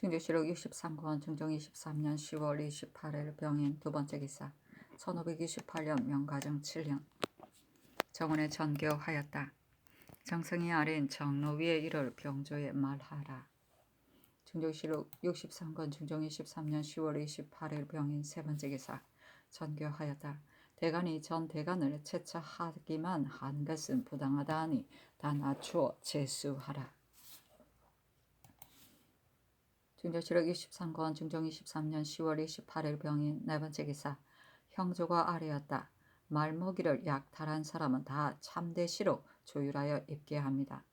충주시록 63권 중종 23년 10월 28일 병인 두 번째 기사 1528년 명가정 7년 정원에 전교하였다. 정성이 아린 정로 위에 이를 병조에 말하라. 충주시록 63권 중종 23년 10월 28일 병인 세 번째 기사 전교하였다. 대간이 전 대간을 채차하기만 한 것은 부당하다 하니 다 낮추어 제수하라. 충주시록 23권 중종 23년 10월 28일 병인 네 번째 기사 형조가 아래였다. 말먹이를 약탈한 사람은 다 참대시로 조율하여 입게 합니다.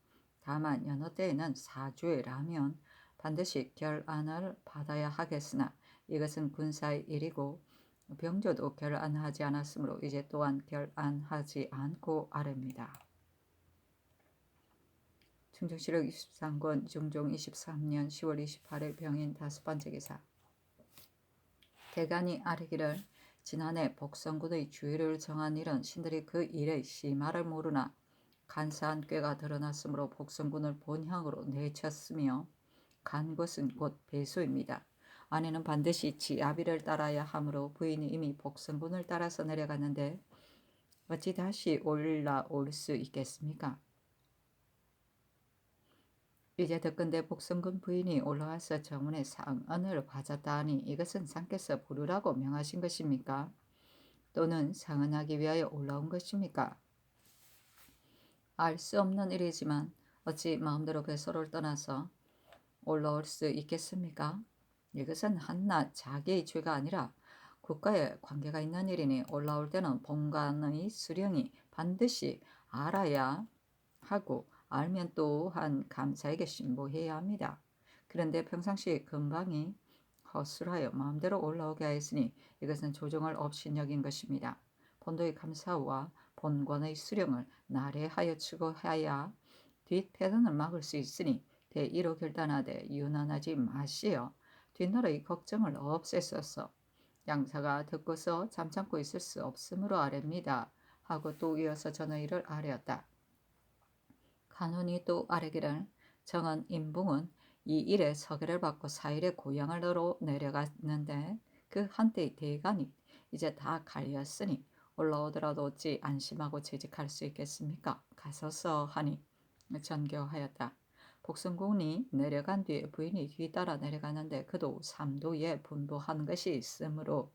다만 여느 때에는 사주라면 반드시 결안을 받아야 하겠으나 이것은 군사의 일이고 병조도 결안하지 않았으므로 이제 또한 결안하지 않고 아래입니다. 충주시록 23권 중종 23년 10월 28일 병인 다섯 번째 기사 대간이 아뢰기를 지난해 복성군의 주의를 정한 일은 신들이 그 일의 심화를 모르나 간사한 꾀가 드러났으므로 복성군을 본향으로 내쳤으며 간 곳은 곧 배수입니다. 아내는 반드시 지아비를 따라야 하므로 부인이 이미 복성군을 따라서 내려갔는데 어찌 다시 올라올 수 있겠습니까? 이제 듣건대 복성군 부인이 올라와서 정원에 상언을 받았다 하니 이것은 상께서 부르라고 명하신 것입니까? 또는 상언하기 위하여 올라온 것입니까? 알 수 없는 일이지만 어찌 마음대로 배소를 떠나서 올라올 수 있겠습니까? 이것은 한낱 자기의 죄가 아니라 국가에 관계가 있는 일이니 올라올 때는 본관의 수령이 반드시 알아야 하고 알면 또한 감사에게 신고해야 합니다. 그런데 평상시 금방이 허술하여 마음대로 올라오게 하였으니 이것은 조정을 없이 여긴 것입니다. 본도의 감사와 본관의 수령을 날해하여 추구하야 뒷패단을 막을 수 있으니 대의로 결단하되 유난하지 마시어 뒷나라의 걱정을 없애소서. 양사가 듣고서 잠참고 있을 수 없으므로 아뢰입니다. 하고 또 이어서 전의를 아뢰었다. 간원이 또 아뢰기를 정은 인붕은 이 일에 서계를 받고 4일에 고향으로 내려갔는데 그 한때의 대간이 이제 다 갈렸으니 올라오더라도 어찌 안심하고 재직할 수 있겠습니까? 가소서 하니 전교하였다. 복성군이 내려간 뒤에 부인이 뒤따라 내려가는데 그도 삼도에 분부한 것이 있으므로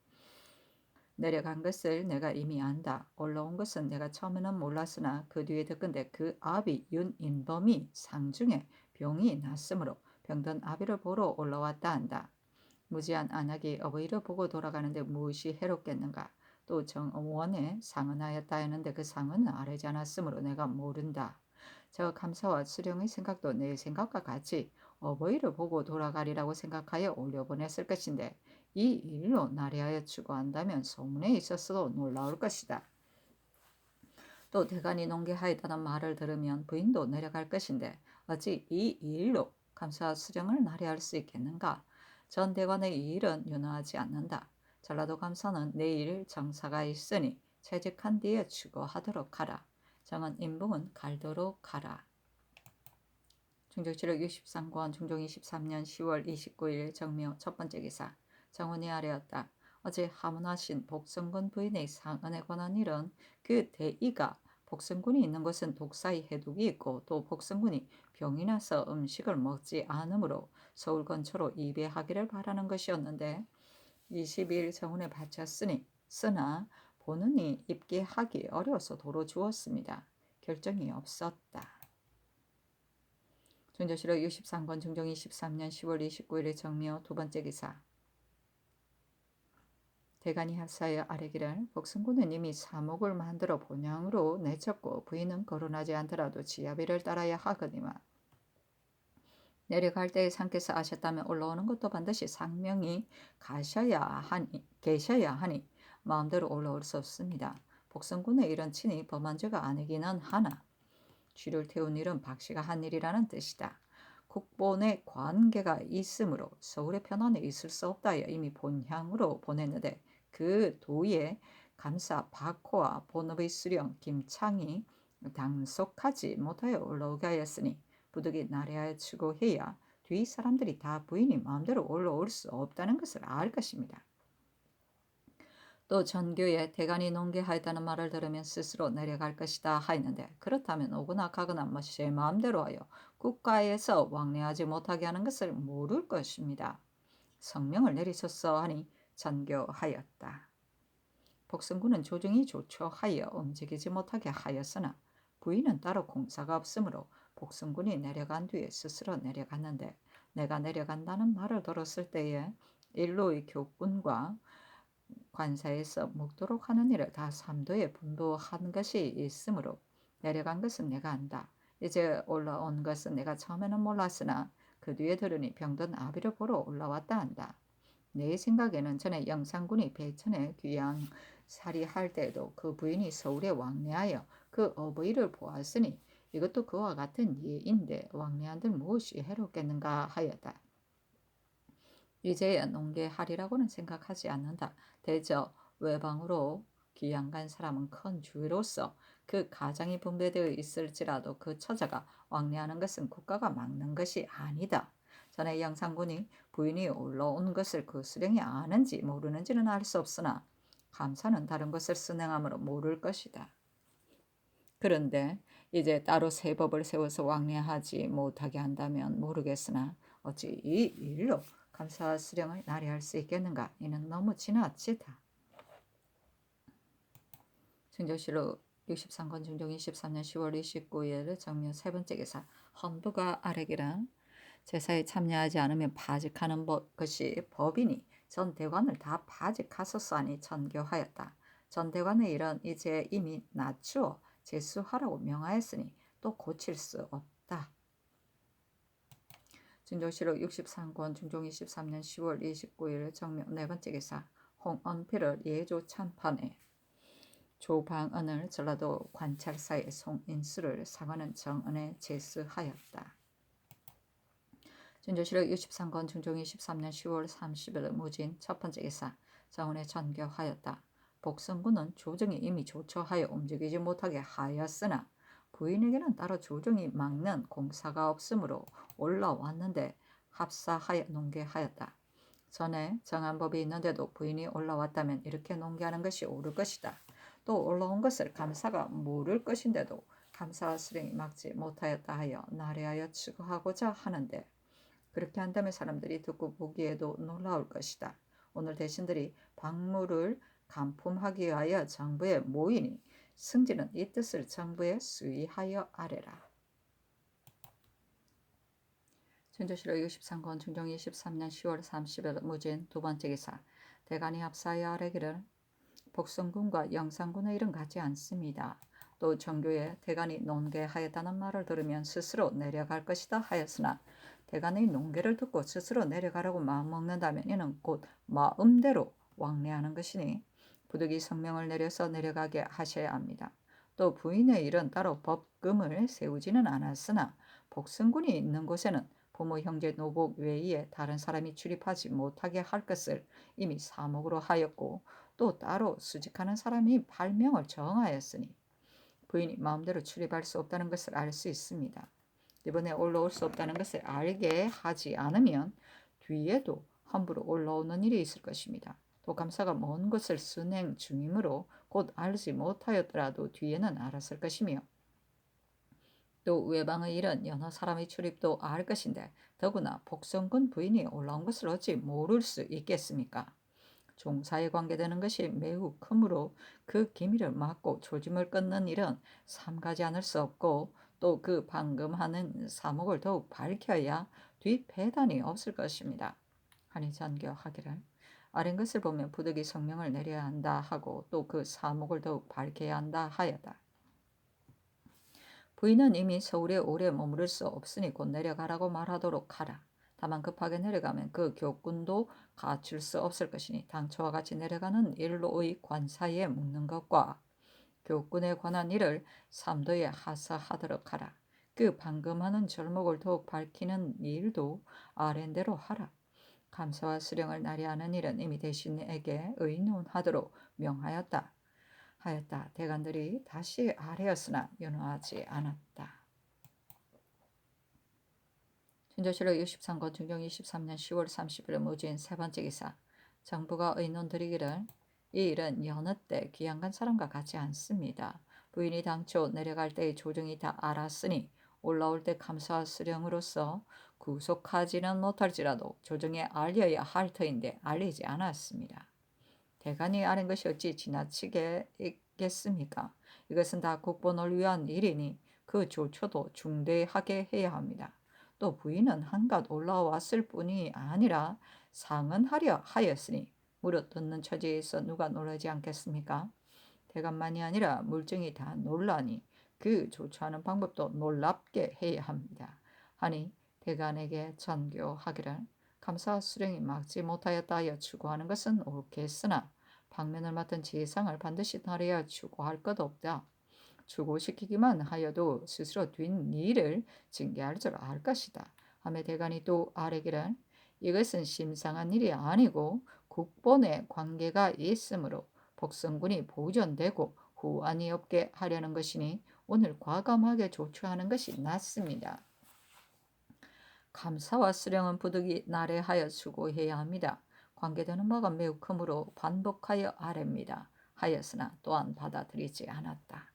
내려간 것을 내가 이미 안다. 올라온 것은 내가 처음에는 몰랐으나 그 뒤에 듣건대 그 아비 윤인범이 상중에 병이 났으므로 병든 아비를 보러 올라왔다 한다. 무지한 안악이 어버이를 보고 돌아가는데 무엇이 해롭겠는가. 또 정원에 상언하였다 했는데 그 상언은 아뢰지 않았으므로 내가 모른다. 저 감사와 수령의 생각도 내 생각과 같이 어버이를 보고 돌아가리라고 생각하여 올려보냈을 것인데 이 일로 나리하여 추구한다면 소문에 있었어도 놀라울 것이다. 또 대간이 농계하였다는 말을 들으면 부인도 내려갈 것인데 어찌 이 일로 감사와 수령을 나리할 수 있겠는가. 전 대관의 이 일은 윤허하지 않는다. 전라도 감사는 내일 정사가 있으니 퇴직한 뒤에 추구하도록 하라. 정은 인붕은 갈도록 하라. 충주시록 63권 중종 23년 10월 29일 정묘 첫 번째 기사 정원이 아뢰었다. 어제 하문하신 복성군 부인의 상언에 관한 일은 그 대의가 복성군이 있는 곳은 독사의 해독이 있고 또 복성군이 병이 나서 음식을 먹지 않으므로 서울 근처로 이배하기를 바라는 것이었는데 20일 정원에 바쳤으니 쓰나 보느니 입계하기 어려워서 도로 주었습니다. 결정이 없었다. 충주시록 63권 중종 23년 10월 29일의 정묘 두 번째 기사 대간이 합사하여 아뢰기를 복성군은 이미 사목을 만들어 본향으로 내쳤고 부인은 거론하지 않더라도 지아비를 따라야 하거니와 내려갈 때에 상께서 아셨다면 올라오는 것도 반드시 상명이 계셔야 하니 마음대로 올라올 수 없습니다. 복성군의 일은 친히 범한 죄가 아니기는 하나 쥐를 태운 일은 박씨가 한 일이라는 뜻이다. 국본에 관계가 있으므로 서울의 편안에 있을 수 없다 하여 이미 본향으로 보냈는데 그 도에 감사 박호와 본업의 수령 김창이 당속하지 못하여 올라오게 하였으니 부득이 나래하여 추구해야 뒤 사람들이 다 부인이 마음대로 올라올 수 없다는 것을 알 것입니다. 또 전교에 대간이 농계하였다는 말을 들으면 스스로 내려갈 것이다 하였는데, 그렇다면 오거나 가거나 제 마음대로 하여 국가에서 왕래하지 못하게 하는 것을 모를 것입니다. 성명을 내리소서 하니 전교하였다. 복성군은 조정이 조처하여 움직이지 못하게 하였으나 부인은 따로 공사가 없으므로 복성군이 내려간 뒤에 스스로 내려갔는데, 내가 내려간다는 말을 들었을 때에 일로의 교군과 관사에서 묵도록 하는 일을 다 삼도에 분부한 것이 있으므로 내려간 것은 내가 안다. 이제 올라온 것은 내가 처음에는 몰랐으나 그 뒤에 들으니 병든 아비를 보러 올라왔다 한다. 내 생각에는 전에 영산군이 배천에 귀양살이할 때에도 그 부인이 서울에 왕래하여 그 어버이를 보았으니 이것도 그와 같은 예인데 왕래한들 무엇이 해롭겠는가 하였다. 이제야 농계하리라고는 생각하지 않는다. 대저 외방으로 귀양간 사람은 큰 주의로서 그 가장이 분배되어 있을지라도 그 처자가 왕래하는 것은 국가가 막는 것이 아니다. 전에 영산군이 부인이 올라온 것을 그 수령이 아는지 모르는지는 알 수 없으나 감사는 다른 것을 순행함으로 모를 것이다. 그런데 이제 따로 새 법을 세워서 왕래하지 못하게 한다면 모르겠으나 어찌 이 일로 감사 수령을 날이할 수 있겠는가? 이는 너무 지나치다. 증조실록 63권 중종 23년 10월 29일 정묘 세 번째 기사. 헌부가 아래기란 제사에 참여하지 않으면 파직하는 것이 법이니 전 대관을 다 파직하소서하니 전교하였다. 전 대관의 일은 이제 이미 낮추어 제수하라고 명하였으니 또 고칠 수 없다. 증조실록 63권 중종 23년 10월 29일 정묘 네 번째 기사. 홍언필을 예조 참판에 조방언을 전라도 관찰사의 송인수를 상하는 정언에 제수하였다. 증조실록 63권 중종 23년 10월 30일 무진 첫 번째 기사. 정언에 전교하였다. 복성군은 조정이 이미 조처하여 움직이지 못하게 하였으나 부인에게는 따로 조정이 막는 공사가 없으므로 올라왔는데 합사하여 농계하였다. 전에 정한 법이 있는데도 부인이 올라왔다면 이렇게 농계하는 것이 옳을 것이다. 또 올라온 것을 감사가 모를 것인데도 감사 수령이 막지 못하였다 하여 나래하여 추구하고자 하는데, 그렇게 한다면 사람들이 듣고 보기에도 놀라울 것이다. 오늘 대신들이 박물을 간품하기 위하여 정부에 모이니 승진은 이 뜻을 정부에 수의하여 아래라. 증조실록 63권 중종 23년 10월 30일 무진 두 번째 기사. 대간이 합사하여 아래기를 복성군과 영산군의 일은 같지 않습니다. 또 정교에 대간이 논계하였다는 말을 들으면 스스로 내려갈 것이다 하였으나 대간의 논계를 듣고 스스로 내려가라고 마음먹는다면 이는 곧 마음대로 왕래하는 것이니 부득이 성명을 내려서 내려가게 하셔야 합니다. 또 부인의 일은 따로 법금을 세우지는 않았으나 복성군이 있는 곳에는 부모, 형제, 노복 외에 다른 사람이 출입하지 못하게 할 것을 이미 사목으로 하였고, 또 따로 수직하는 사람이 발명을 정하였으니 부인이 마음대로 출입할 수 없다는 것을 알 수 있습니다. 이번에 올라올 수 없다는 것을 알게 하지 않으면 뒤에도 함부로 올라오는 일이 있을 것입니다. 또 감사가 먼 것을 순행 중이므로 곧 알지 못하였더라도 뒤에는 알았을 것이며, 또 외방의 일은 여러 사람의 출입도 알 것인데 더구나 복성군 부인이 올라온 것을 어찌 모를 수 있겠습니까? 종사에 관계되는 것이 매우 크므로 그 기밀을 막고 조짐을 끊는 일은 삼가지 않을 수 없고, 또 그 방금하는 사목을 더욱 밝혀야 뒤 배단이 없을 것입니다. 하니 전교하기를 아린 것을 보면 부득이 성명을 내려야 한다 하고 또 그 사목을 더욱 밝혀야 한다 하였다. 부인은 이미 서울에 오래 머무를 수 없으니 곧 내려가라고 말하도록 하라. 다만 급하게 내려가면 그 교군도 갖출 수 없을 것이니 당초와 같이 내려가는 일로의 관사에 묻는 것과 교군에 관한 일을 삼도에 하사하도록 하라. 그 방금하는 절목을 더욱 밝히는 일도 아랜대로 하라. 감사와 수령을 날이하는 일은 이미 대신에게 의논하도록 명하였다. 대관들이 다시 아뢰었으나 연호하지 않았다. 신조실록 63권 중종 23년 10월 30일 무진 세 번째 기사. 정부가 의논 드리기를 이 일은 여느 때 귀양간 사람과 같지 않습니다. 부인이 당초 내려갈 때의 조정이 다 알았으니 올라올 때 감사 수령으로서 구속하지는 못할지라도 조정에 알려야 할 터인데 알리지 않았습니다. 대간이 아는 것이 어찌 지나치겠습니까? 이것은 다 국본을 위한 일이니 그 조처도 중대하게 해야 합니다. 또 부인은 한갓 올라왔을 뿐이 아니라 상언하려 하였으니 무릇 듣는 처지에서 누가 놀라지 않겠습니까? 대간만이 아니라 물증이 다 놀라니 그 조처하는 방법도 놀랍게 해야 합니다. 하니 대간에게 전교하기를 감사 수령이 막지 못하였다 하여 추구하는 것은 옳겠으나 방면을 맡은 지상을 반드시 따라야 추구할 것 없다. 추구시키기만 하여도 스스로 뒷일을 징계할 줄 알 것이다. 하며 대간이 또 아뢰기를 이것은 심상한 일이 아니고 국본에 관계가 있으므로 복성군이 보존되고 후환이 없게 하려는 것이니 오늘 과감하게 조처하는 것이 낫습니다. 감사와 수령은 부득이 나래하여 수고해야 합니다. 관계되는 바가 매우 크므로 반복하여 아뢰입니다. 하였으나 또한 받아들이지 않았다.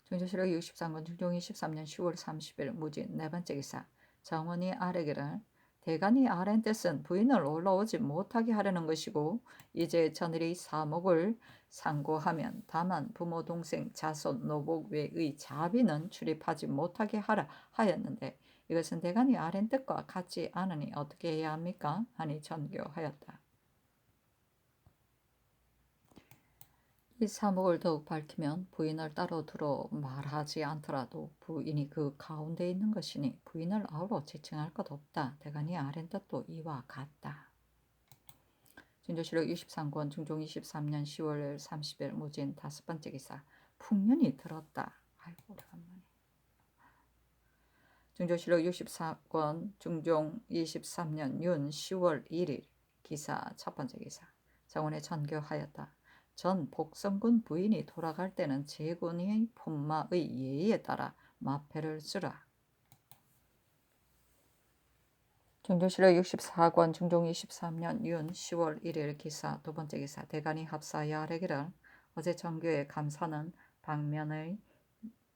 중조실록 63권 중종 23년 10월 30일 무진 네 번째 기사. 정원이 아뢰기를 대간이 아랜 뜻은 부인을 올라오지 못하게 하려는 것이고 이제 저들이 사목을 상고하면 다만 부모 동생 자손 노복 외의 자비는 출입하지 못하게 하라 하였는데 이것은 대간이 아랜 뜻과 같지 않으니 어떻게 해야 합니까? 하니 전교하였다. 이 사목을 더욱 밝히면 부인을 따로 들어 말하지 않더라도 부인이 그 가운데 있는 것이니 부인을 아우러 지칭할 것 없다. 대간이 아랜 뜻도 이와 같다. 진조실록 23권 중종 23년 10월 30일 무진 다섯 번째 기사. 풍년이 들었다. 아이고 오래간만에. 중조실록 64권 중종 23년 윤 10월 1일 기사 첫 번째 기사. 정원에 전교하였다. 전 복성군 부인이 돌아갈 때는 제군의 품마의 예의에 따라 마패를 쓰라. 중조실록 64권 중종 23년 윤 10월 1일 기사 두 번째 기사. 대간이 합사하여 아뢰기를 어제 정교의 감사는 방면의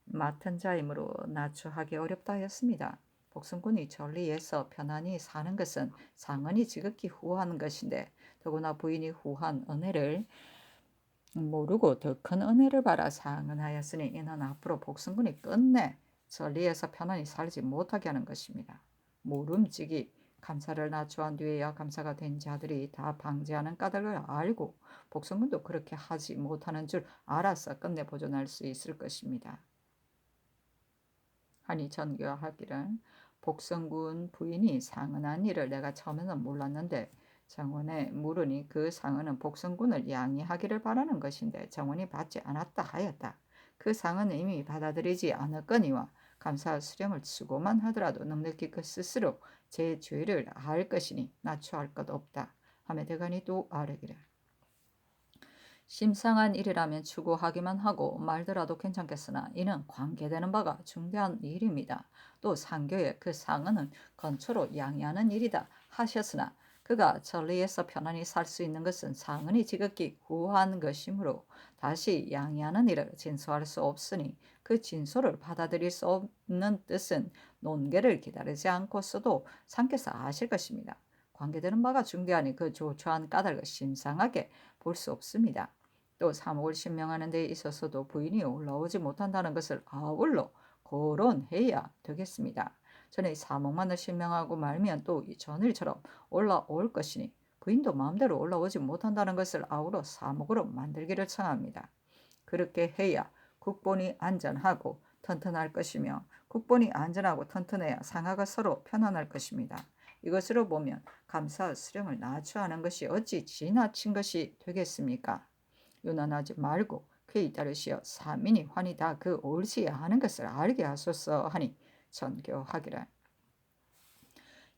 맡은 자이므로 나추하기 어렵다 하였습니다. 복성군이 전리에서 편안히 사는 것은 상언이 지극히 후한 것인데 더구나 부인이 후한 은혜를 모르고 더 큰 은혜를 받아 상언하였으니 이는 앞으로 복성군이 끝내 전리에서 편안히 살지 못하게 하는 것입니다. 모름지기 감사를 낮추한 뒤에야 감사가 된 자들이 다 방지하는 까닭을 알고 복성군도 그렇게 하지 못하는 줄 알아서 끝내 보존할 수 있을 것입니다. 하니 전교하기를 복성군 부인이 상언한 일을 내가 처음에는 몰랐는데 정원에 물으니 그 상언은 복성군을 양해하기를 바라는 것인데 정원이 받지 않았다 하였다. 그 상언은 이미 받아들이지 않았거니와 감사 수령을 쓰고만 하더라도 넉넉히 그 스스로 제 죄를 알 것이니 나추할 것 없다. 하며 대간이 또 아뢰기를 심상한 일이라면 추구하기만 하고 말더라도 괜찮겠으나 이는 관계되는 바가 중대한 일입니다. 또 상교의 그 상언은 건초로 양해하는 일이다 하셨으나 그가 전리에서 편안히 살 수 있는 것은 상언이 지극히 후한 것이므로 다시 양해하는 일을 진소할 수 없으니 그 진소를 받아들일 수 없는 뜻은 논계를 기다리지 않고서도 상께서 아실 것입니다. 관계되는 바가 중대하니 그 조처한 까닭을 심상하게 볼 수 없습니다. 또 사목을 신명하는 데 있어서도 부인이 올라오지 못한다는 것을 아울러 거론해야 되겠습니다. 전에 사목만을 신명하고 말면 또 전일처럼 올라올 것이니 부인도 마음대로 올라오지 못한다는 것을 아울러 사목으로 만들기를 청합니다. 그렇게 해야 국본이 안전하고 튼튼할 것이며 국본이 안전하고 튼튼해야 상하가 서로 편안할 것입니다. 이것으로 보면 감사 수령을 낮추하는 것이 어찌 지나친 것이 되겠습니까? 유난하지 말고 그에 따르시어 사민이 환히 다 그 옳지 않은 것을 알게 하소서 하니 전교하기를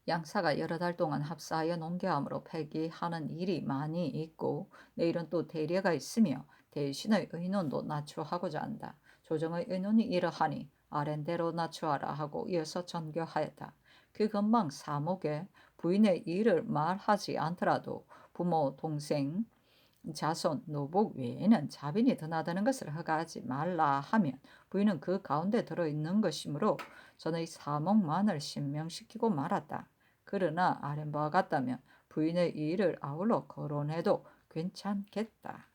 양사가 여러 달 동안 합사하여 논교함으로 폐기하는 일이 많이 있고 내일은 또 대례가 있으며 대신의 의논도 낮추하고자 한다. 조정의 의논이 이러하니 아랜대로 낮추하라 하고 이어서 전교하였다. 그 금방 사목에 부인의 일을 말하지 않더라도 부모, 동생, 자손, 노복 외에는 자빈이 드나드는 것을 허가하지 말라 하면 부인은 그 가운데 들어있는 것이므로 전의 사목만을 신명시키고 말았다. 그러나 아랫바와 같다면 부인의 일을 아울러 거론해도 괜찮겠다.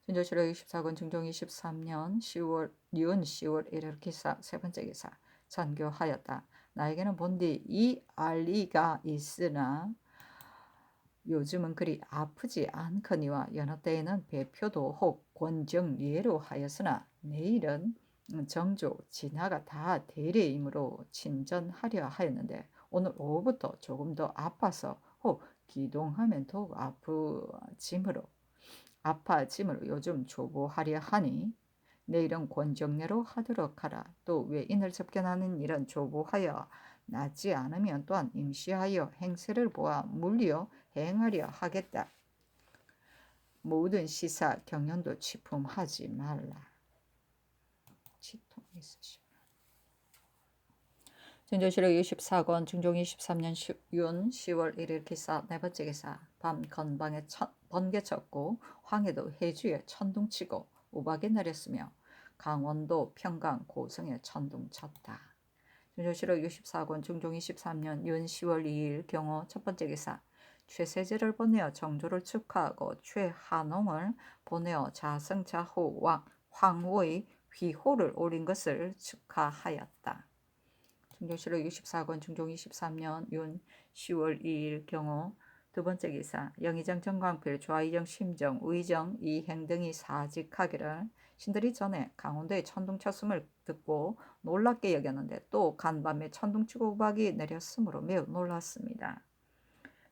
진조실록 24권 중종 23년 10월 니은 10월 1일 기사 세 번째 기사 전교하였다. 나에게는 본디 이 알리가 있으나 요즘은 그리 아프지 않거니와 여느 때에는 배표도 혹 권정리로 하였으나 내일은 정조 진하가 다 대례이므로 친전하려 하였는데 오늘 오후부터 조금 더 아파서 혹 기동하면 더욱 아파짐으로 요즘 조보하려 하니 내일은 권정례로 하도록 하라. 또 외인을 접견하는 일은 조보하여 낫지 않으면 또한 임시하여 행세를 보아 물리어 행하려 하겠다. 모든 시사 경연도 취품하지 말라. 치통 있으시오. 진조실록 24권 중종 23년 윤 10월 1일 기사 네 번째 기사 밤 건방에 번개 쳤고 황해도 해주에 천둥치고 우박이 내렸으며 강원도 평강 고성에 천둥 쳤다. 진조실록 64권 중종 23년 윤 10월 2일 경호 첫 번째 기사 최세제를 보내어 정조를 축하하고 최한홍을 보내어 자승자후 황후의 휘호를 올린 것을 축하하였다. 중종실록 64권 중종 23년 윤 10월 2일 경호 두 번째 기사 영의정 정광필 좌의정 심정 의정 이행 등이 사직하기를 신들이 전에 강원도에 천둥 쳤음을 듣고 놀랍게 여겼는데 또 간밤에 천둥치고 우박이 내렸으므로 매우 놀랐습니다.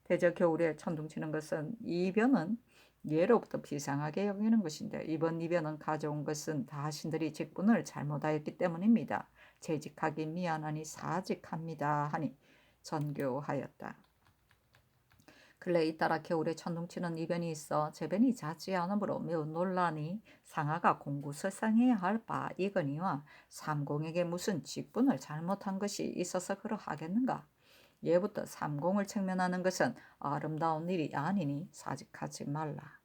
대저 겨울에 천둥치는 것은 이변은 예로부터 비상하게 여기는 것인데 이번 이변은 가져온 것은 다 신들이 직분을 잘못하였기 때문입니다. 재직하기 미안하니 사직합니다 하니 전교하였다. 근래 잇따라 겨울에 천둥치는 이변이 있어 재변이 잦지 않으므로 매우 놀라니 상하가 공구설상해야 할 바이거니와 삼공에게 무슨 직분을 잘못한 것이 있어서 그러하겠는가. 예부터 삼공을 책면하는 것은 아름다운 일이 아니니 사직하지 말라.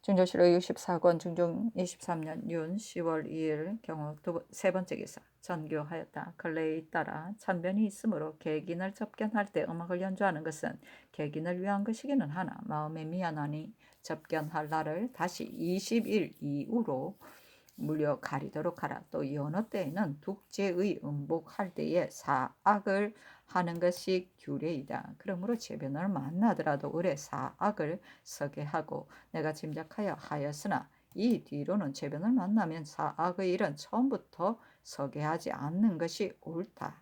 중조실록 64권 중종 23년 윤 10월 2일 경우 세 번째 기사 전교하였다. 근래에 잇따라 천변이 있으므로 객인을 접견할 때 음악을 연주하는 것은 객인을 위한 것이기는 하나 마음에 미안하니 접견할 날을 다시 20일 이후로 물려 가리도록 하라. 또 여느 때에는 tuk제의 음복할 때에 사악을 하는 것이 규례이다. 그러므로 제변을 만나더라도 을에 사악을 서게 하고 내가 짐작하여 하였으나 이 뒤로는 제변을 만나면 사악의 일은 처음부터 서게 하지 않는 것이 옳다.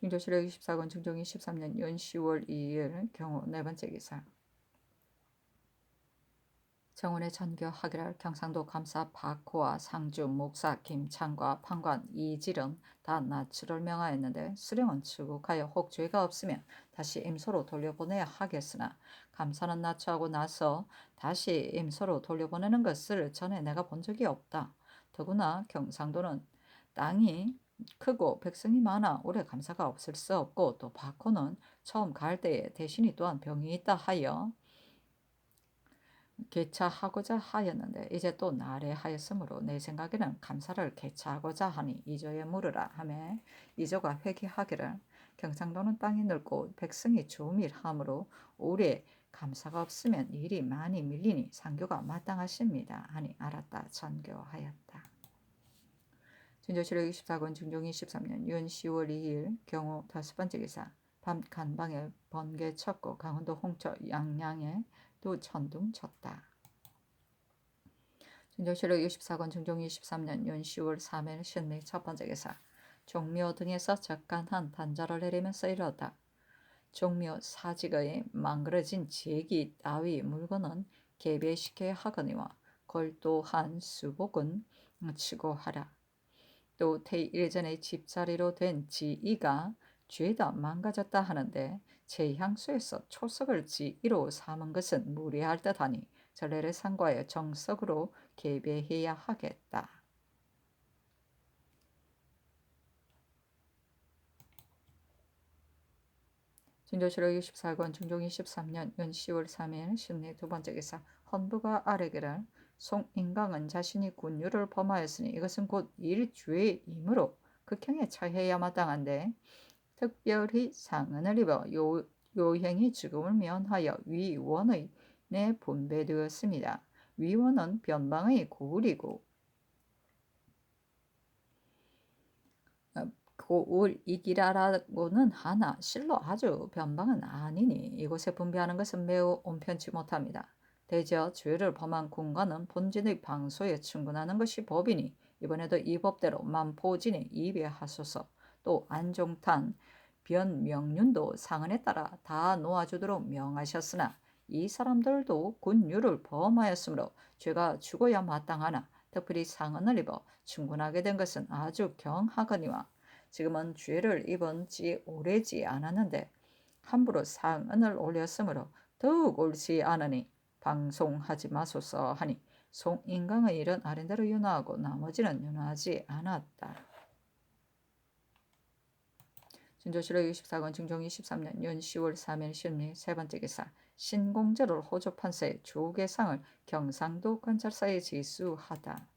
중조실록 24권 중종 23년 윤 10월 2일 경우 네 번째 기사 정원의 전교하기를 경상도 감사 박호와 상주 목사 김창과 판관 이질은 다 납치를 명하였는데 수령은 출국하여 혹 죄가 없으면 다시 임소로 돌려보내야 하겠으나 감사는 납치하고 나서 다시 임소로 돌려보내는 것을 전에 내가 본 적이 없다. 더구나 경상도는 땅이 크고 백성이 많아 오래 감사가 없을 수 없고 또 박호는 처음 갈 때에 대신이 또한 병이 있다 하여 개차하고자 하였는데 이제 또 날해하였으므로 내 생각에는 감사를 개차하고자 하니 이조에 물으라 하매 이조가 회개하기를 경상도는 땅이 넓고 백성이 조밀하므로 오래 감사가 없으면 일이 많이 밀리니 상교가 마땅하십니다 하니 알았다 전교하였다. 진조실록 24권 중종 23년 윤 10월 2일 경우 다섯 번째 기사 밤 간방에 번개 쳤고 강원도 홍천 양양에 또 천둥 쳤다. 진조실록 64권 중종 23년 윤 10월 3일 신미 첫 번째 기사 종묘 등에서 적간한 단자를 내리면서 이르렀다. 종묘 사직의 망그러진 제기 따위 물건은 개배시켜야 하거니와 골도한 수복은 치고 하라. 또 태일전에 집자리로 된 지이가 죄다 망가졌다 하는데 제향수에서 초석을 지이로 삼은 것은 무례할 듯하니 전례를 상고하여 정석으로 계배해야 하겠다. 진조실록 64권 중종 23년 연 10월 3일 신리 두 번째 기사 헌부가 아뢰기를 송인강은 자신이 군유를 범하였으니 이것은 곧 일죄이므로 극형에 처해야 마땅한데 특별히 상흔을 입어 요행이 죽음을 면하여 위원의 내 분배되었습니다. 위원은 변방의 고을이고 고을이기라라고는 하나 실로 아주 변방은 아니니 이곳에 분배하는 것은 매우 온편치 못합니다. 대저 죄를 범한 군관은 본진의 방소에 충분하는 것이 법이니 이번에도 이 법대로 만포진에 입예하소서. 또 안종탄, 변명륜도 상흔에 따라 다 놓아주도록 명하셨으나 이 사람들도 군유를 범하였으므로 죄가 죽어야 마땅하나 특별히 상흔을 입어 충분하게 된 것은 아주 경하거니와 지금은 죄를 입은 지 오래지 않았는데 함부로 상흔을 올렸으므로 더욱 옳지 않으니 방송하지 마소서 하니 송인강의 일은 아랜대로 윤화하고 나머지는 윤화하지 않았다. 진조실록 24권 중종 23년 연 10월 3일 신리 세 번째 기사 신공제를 호조 판사의 조계상을 경상도 관찰사에 제수하다.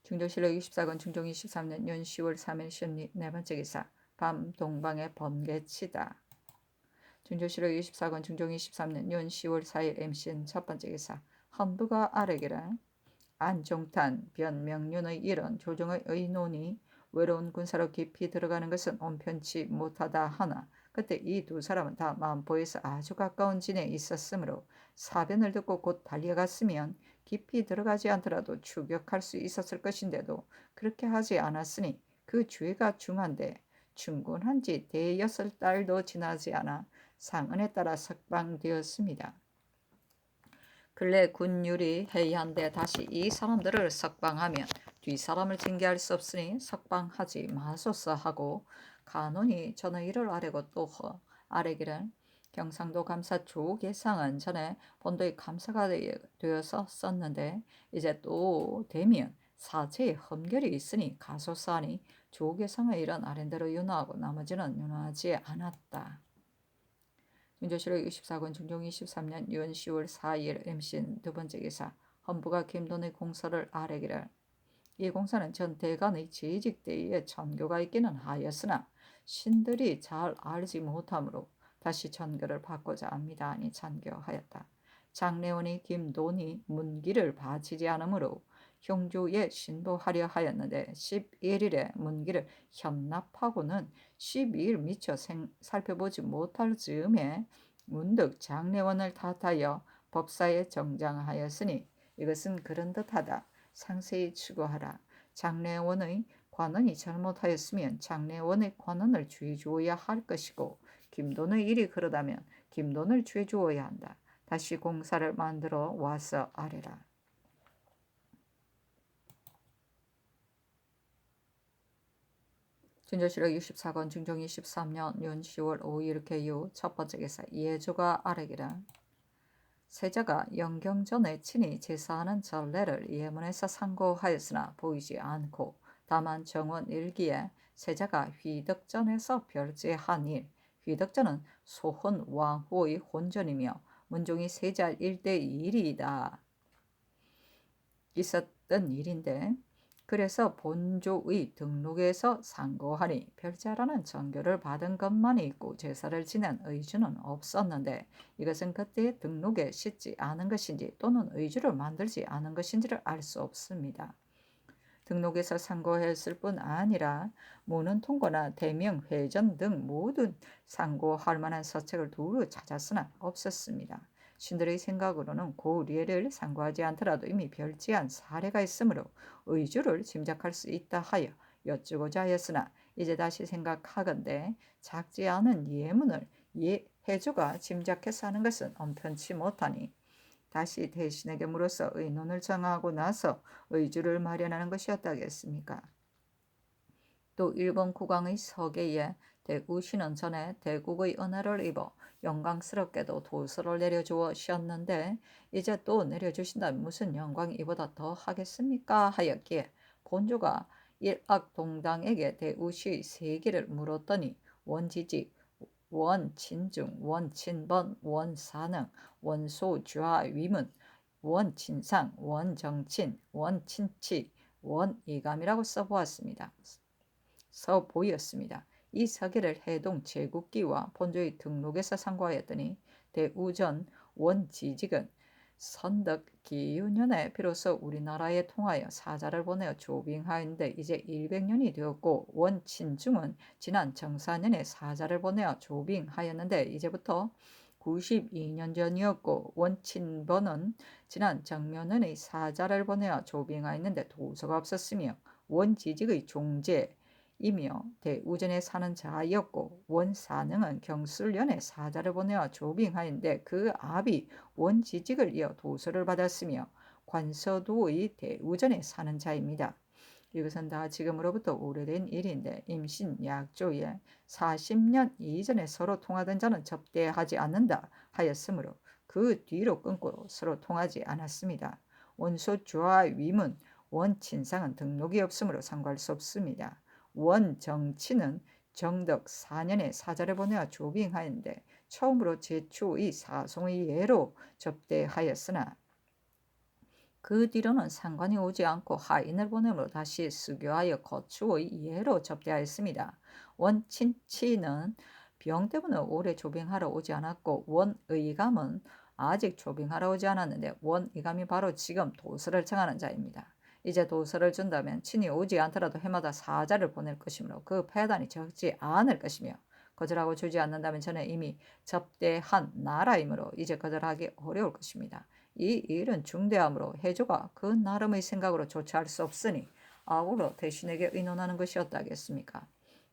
중조실록 24권 중종 23년 연 10월 3일 신리 네 번째 기사 밤 동방에 번개치다. 중조실록 24권 중종 23년 연 10월 4일 MCN 첫 번째 기사 헌부가 아뢰기를 안종탄, 변명륜의 일은 조정의 의논이 외로운 군사로 깊이 들어가는 것은 온편치 못하다 하나 그때 이 두 사람은 다 만포에서 아주 가까운 진에 있었으므로 사변을 듣고 곧 달려갔으면 깊이 들어가지 않더라도 추격할 수 있었을 것인데도 그렇게 하지 않았으니 그 죄가 중한데 충군한 지 대여섯 달도 지나지 않아 상흔에 따라 석방되었습니다. 근래 군율이 해이한데 다시 이 사람들을 석방하면 뒷사람을 징계할 수 없으니 석방하지 마소서 하고 간원이 전의 일을 아뢰고 또 아뢰기를 경상도 감사 조계상은 전에 본도의 감사가 되어서 썼는데 이제 또 되면 사제의 험결이 있으니 가소서 하니 조계상의 일은 아랜대로 윤화하고 나머지는 윤화하지 않았다. 중조실록 64권 중종 23년 유월 10월 4일 MCN 두 번째 기사 헌부가 김돈의 공서를 아뢰기를 이 공사는 전 대간의 재직대의에 전교가 있기는 하였으나 신들이 잘 알지 못하므로 다시 전교를 받고자 합니다 하니 전교하였다. 장례원이 김돈이 문기를 바치지 않으므로 형조에 신부하려 하였는데 11일에 문기를 현납하고는 12일 미처 살펴보지 못할 즈음에 문득 장례원을 탓하여 법사에 정장하였으니 이것은 그런 듯하다. 상세히 추구하라. 장례원의 관원이 잘못하였으면 장례원의 관원을 죄주어야 할 것이고 김돈의 일이 그러다면 김돈을 죄주어야 한다. 다시 공사를 만들어 와서 아뢰라. 준조실록 64권 중종 23년 연 10월 5일 개유 첫 번째 기사 예조가 아뢰기를 세자가 영경전에 친히 제사하는 전례를 예문에서 상고하였으나 보이지 않고 다만 정원 일기에 세자가 휘덕전에서 별제한 일, 휘덕전은 소헌 왕후의 혼전이며 문종이 세자 일대 일이다 있었던 일인데 그래서 본조의 등록에서 상고하니 별자라는 전교를 받은 것만이 있고 제사를 지낸 의주는 없었는데 이것은 그때의 등록에 싣지 않은 것인지 또는 의주를 만들지 않은 것인지를 알 수 없습니다. 등록에서 상고했을 뿐 아니라 무는 통고나 대명, 회전 등 모든 상고할 만한 서책을 두루 찾았으나 없었습니다. 신들의 생각으로는 고리를 상고하지 않더라도 이미 별지한 사례가 있으므로 의주를 짐작할 수 있다 하여 여쭈고자 하였으나 이제 다시 생각하건대 작지 않은 예문을 해주가 짐작해서 하는 것은 엄편치 못하니 다시 대신에게 물어서 의논을 정하고 나서 의주를 마련하는 것이었다겠습니까? 또 일본 국왕의 서계에 대구시는 전에 대국의 은혜를 입어 영광스럽게도 도서를 내려주었는데 이제 또 내려주신다면 무슨 영광이 이보다 더 하겠습니까? 하였기에 본주가 일악동당에게 대우시의 세기를 물었더니 원지직, 원친중, 원친번, 원사능, 원소좌위문, 원친상, 원정친, 원친치, 원이감이라고 써보였습니다. 이 서기를 해동 제국기와 본조의 등록에서 상고하였더니 대우전 원지직은 선덕 기유년에 비로소 우리나라에 통하여 사자를 보내어 조빙하였는데 이제 100년이 되었고, 원친중은 지난 정사년에 사자를 보내어 조빙하였는데 이제부터 92년 전이었고, 원친번은 지난 정묘년에 사자를 보내어 조빙하였는데 도서가 없었으며, 원지직의 종제 이며 대우전에 사는 자였고, 원사능은 경술련에 사자를 보내어 조빙하였는데 그 압이 원지직을 이어 도서를 받았으며 관서도의 대우전에 사는 자입니다. 이것은 다 지금으로부터 오래된 일인데 임신약조에 40년 이전에 서로 통하던 자는 접대하지 않는다 하였으므로 그 뒤로 끊고 서로 통하지 않았습니다. 원소좌위문, 원친상은 등록이 없으므로 상고할 수 없습니다. 원정치는 정덕 4년에 사자를 보내어 조빙하였는데 처음으로 제초의 사송의 예로 접대하였으나 그 뒤로는 상관이 오지 않고 하인을 보내므로 다시 수교하여 거추의 예로 접대하였습니다. 원친치는 병 때문에 오래 조빙하러 오지 않았고, 원의감은 아직 조빙하러 오지 않았는데 원의감이 바로 지금 도서를 청하는 자입니다. 이제 도서를 준다면 친히 오지 않더라도 해마다 사자를 보낼 것이므로 그 폐단이 적지 않을 것이며, 거절하고 주지 않는다면 전에 이미 접대한 나라이므로 이제 거절하기 어려울 것입니다. 이 일은 중대하므로 해조가 그 나름의 생각으로 조치할 수 없으니 아울러 대신에게 의논하는 것이었다 하겠습니까?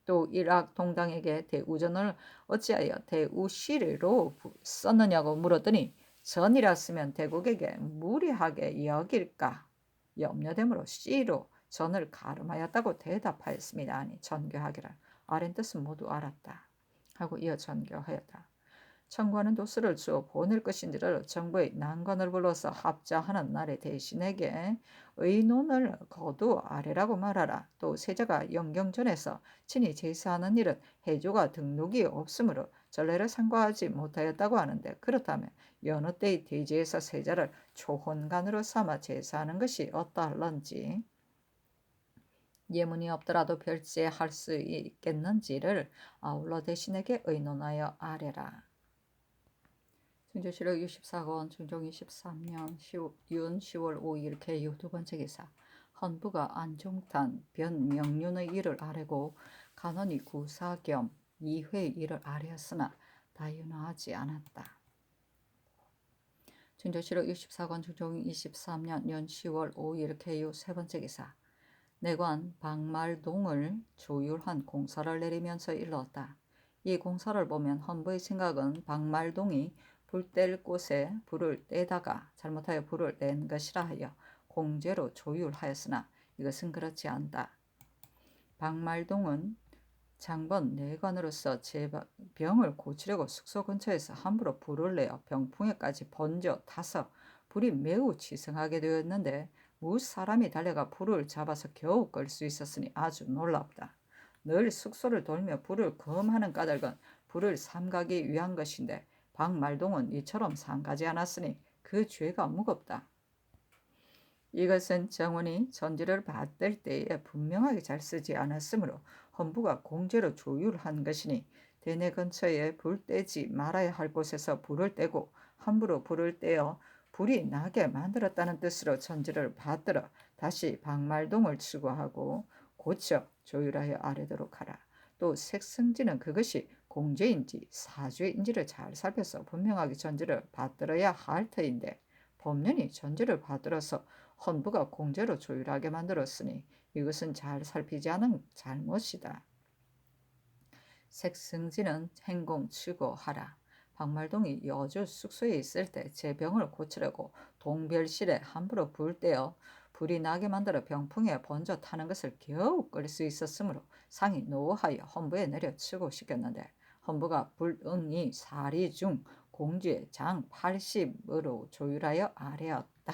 또 일악동당에게 대우전을 어찌하여 대우시로 썼느냐고 물었더니 전이라 쓰면 대국에게 무리하게 여길까 염려되므로 씨로 전을 가름하였다고 대답하였습니다. 아니 전교하기를 아랫 뜻은 모두 알았다 하고 이어 전교하였다. 청구하는 도서를 주어 보낼 것인지를 정부의 난관을 불러서 합자하는 날에 대신에게 의논을 거두 아래라고 말하라. 또 세자가 영경전에서 친히 제사하는 일은 해조가 등록이 없으므로 전례를 상고하지 못하였다고 하는데, 그렇다면 여느 때의 대제에서 세자를 초혼간으로 삼아 제사하는 것이 어떠할런지, 예문이 없더라도 별제할 수 있겠는지를 아울러 대신에게 의논하여 아래라. 충주시력 64권 중종 23년 윤 10월 5일 개유 두 번째 기사. 헌부가 안종탄 변명륜의 일을 아뢰고 간원이 구사 겸 이회의 일을 아뢰었으나 다윤화하지 않았다. 충주시력 64권 중종 23년 윤 10월 5일 개유 세 번째 기사. 내관 박말동을 조율한 공사를 내리면서 일렀다. 이 공사를 보면 헌부의 생각은 박말동이 불 뗄 곳에 불을 떼다가 잘못하여 불을 낸 것이라 하여 공죄로 조율하였으나 이것은 그렇지 않다. 박말동은 장번 내관으로서 제 병을 고치려고 숙소 근처에서 함부로 불을 내어 병풍에까지 번져 타서 불이 매우 치성하게 되었는데 무사람이 달려가 불을 잡아서 겨우 끌 수 있었으니 아주 놀랍다. 늘 숙소를 돌며 불을 검하는 까닭은 불을 삼가기 위한 것인데 박말동은 이처럼 삼가지 않았으니 그 죄가 무겁다. 이것은 정원이 전지를 받들 때에 분명하게 잘 쓰지 않았으므로 헌부가 공죄로 조율한 것이니, 대내 근처에 불 떼지 말아야 할 곳에서 불을 떼고 함부로 불을 떼어 불이 나게 만들었다는 뜻으로 전지를 받들어 다시 박말동을 추구하고 고쳐 조율하여 아뢰도록 하라. 또 색승지는 그것이 공죄인지 사죄인지를 잘 살펴서 분명하게 전지를 받들어야 할 터인데, 법년이 전지를 받들어서 헌부가 공죄로 조율하게 만들었으니 이것은 잘 살피지 않은 잘못이다. 색승지는 행공치고하라. 박말동이 여주 숙소에 있을 때 제 병을 고치려고 동별실에 함부로 불 떼어 불이 나게 만들어 병풍에 번져 타는 것을 겨우 끌 수 있었으므로 상이 노하여 헌부에 내려 추구시켰는데 헌부가 불응이 사리 중 공주의 장 80으로 조율하여 아뢰었다.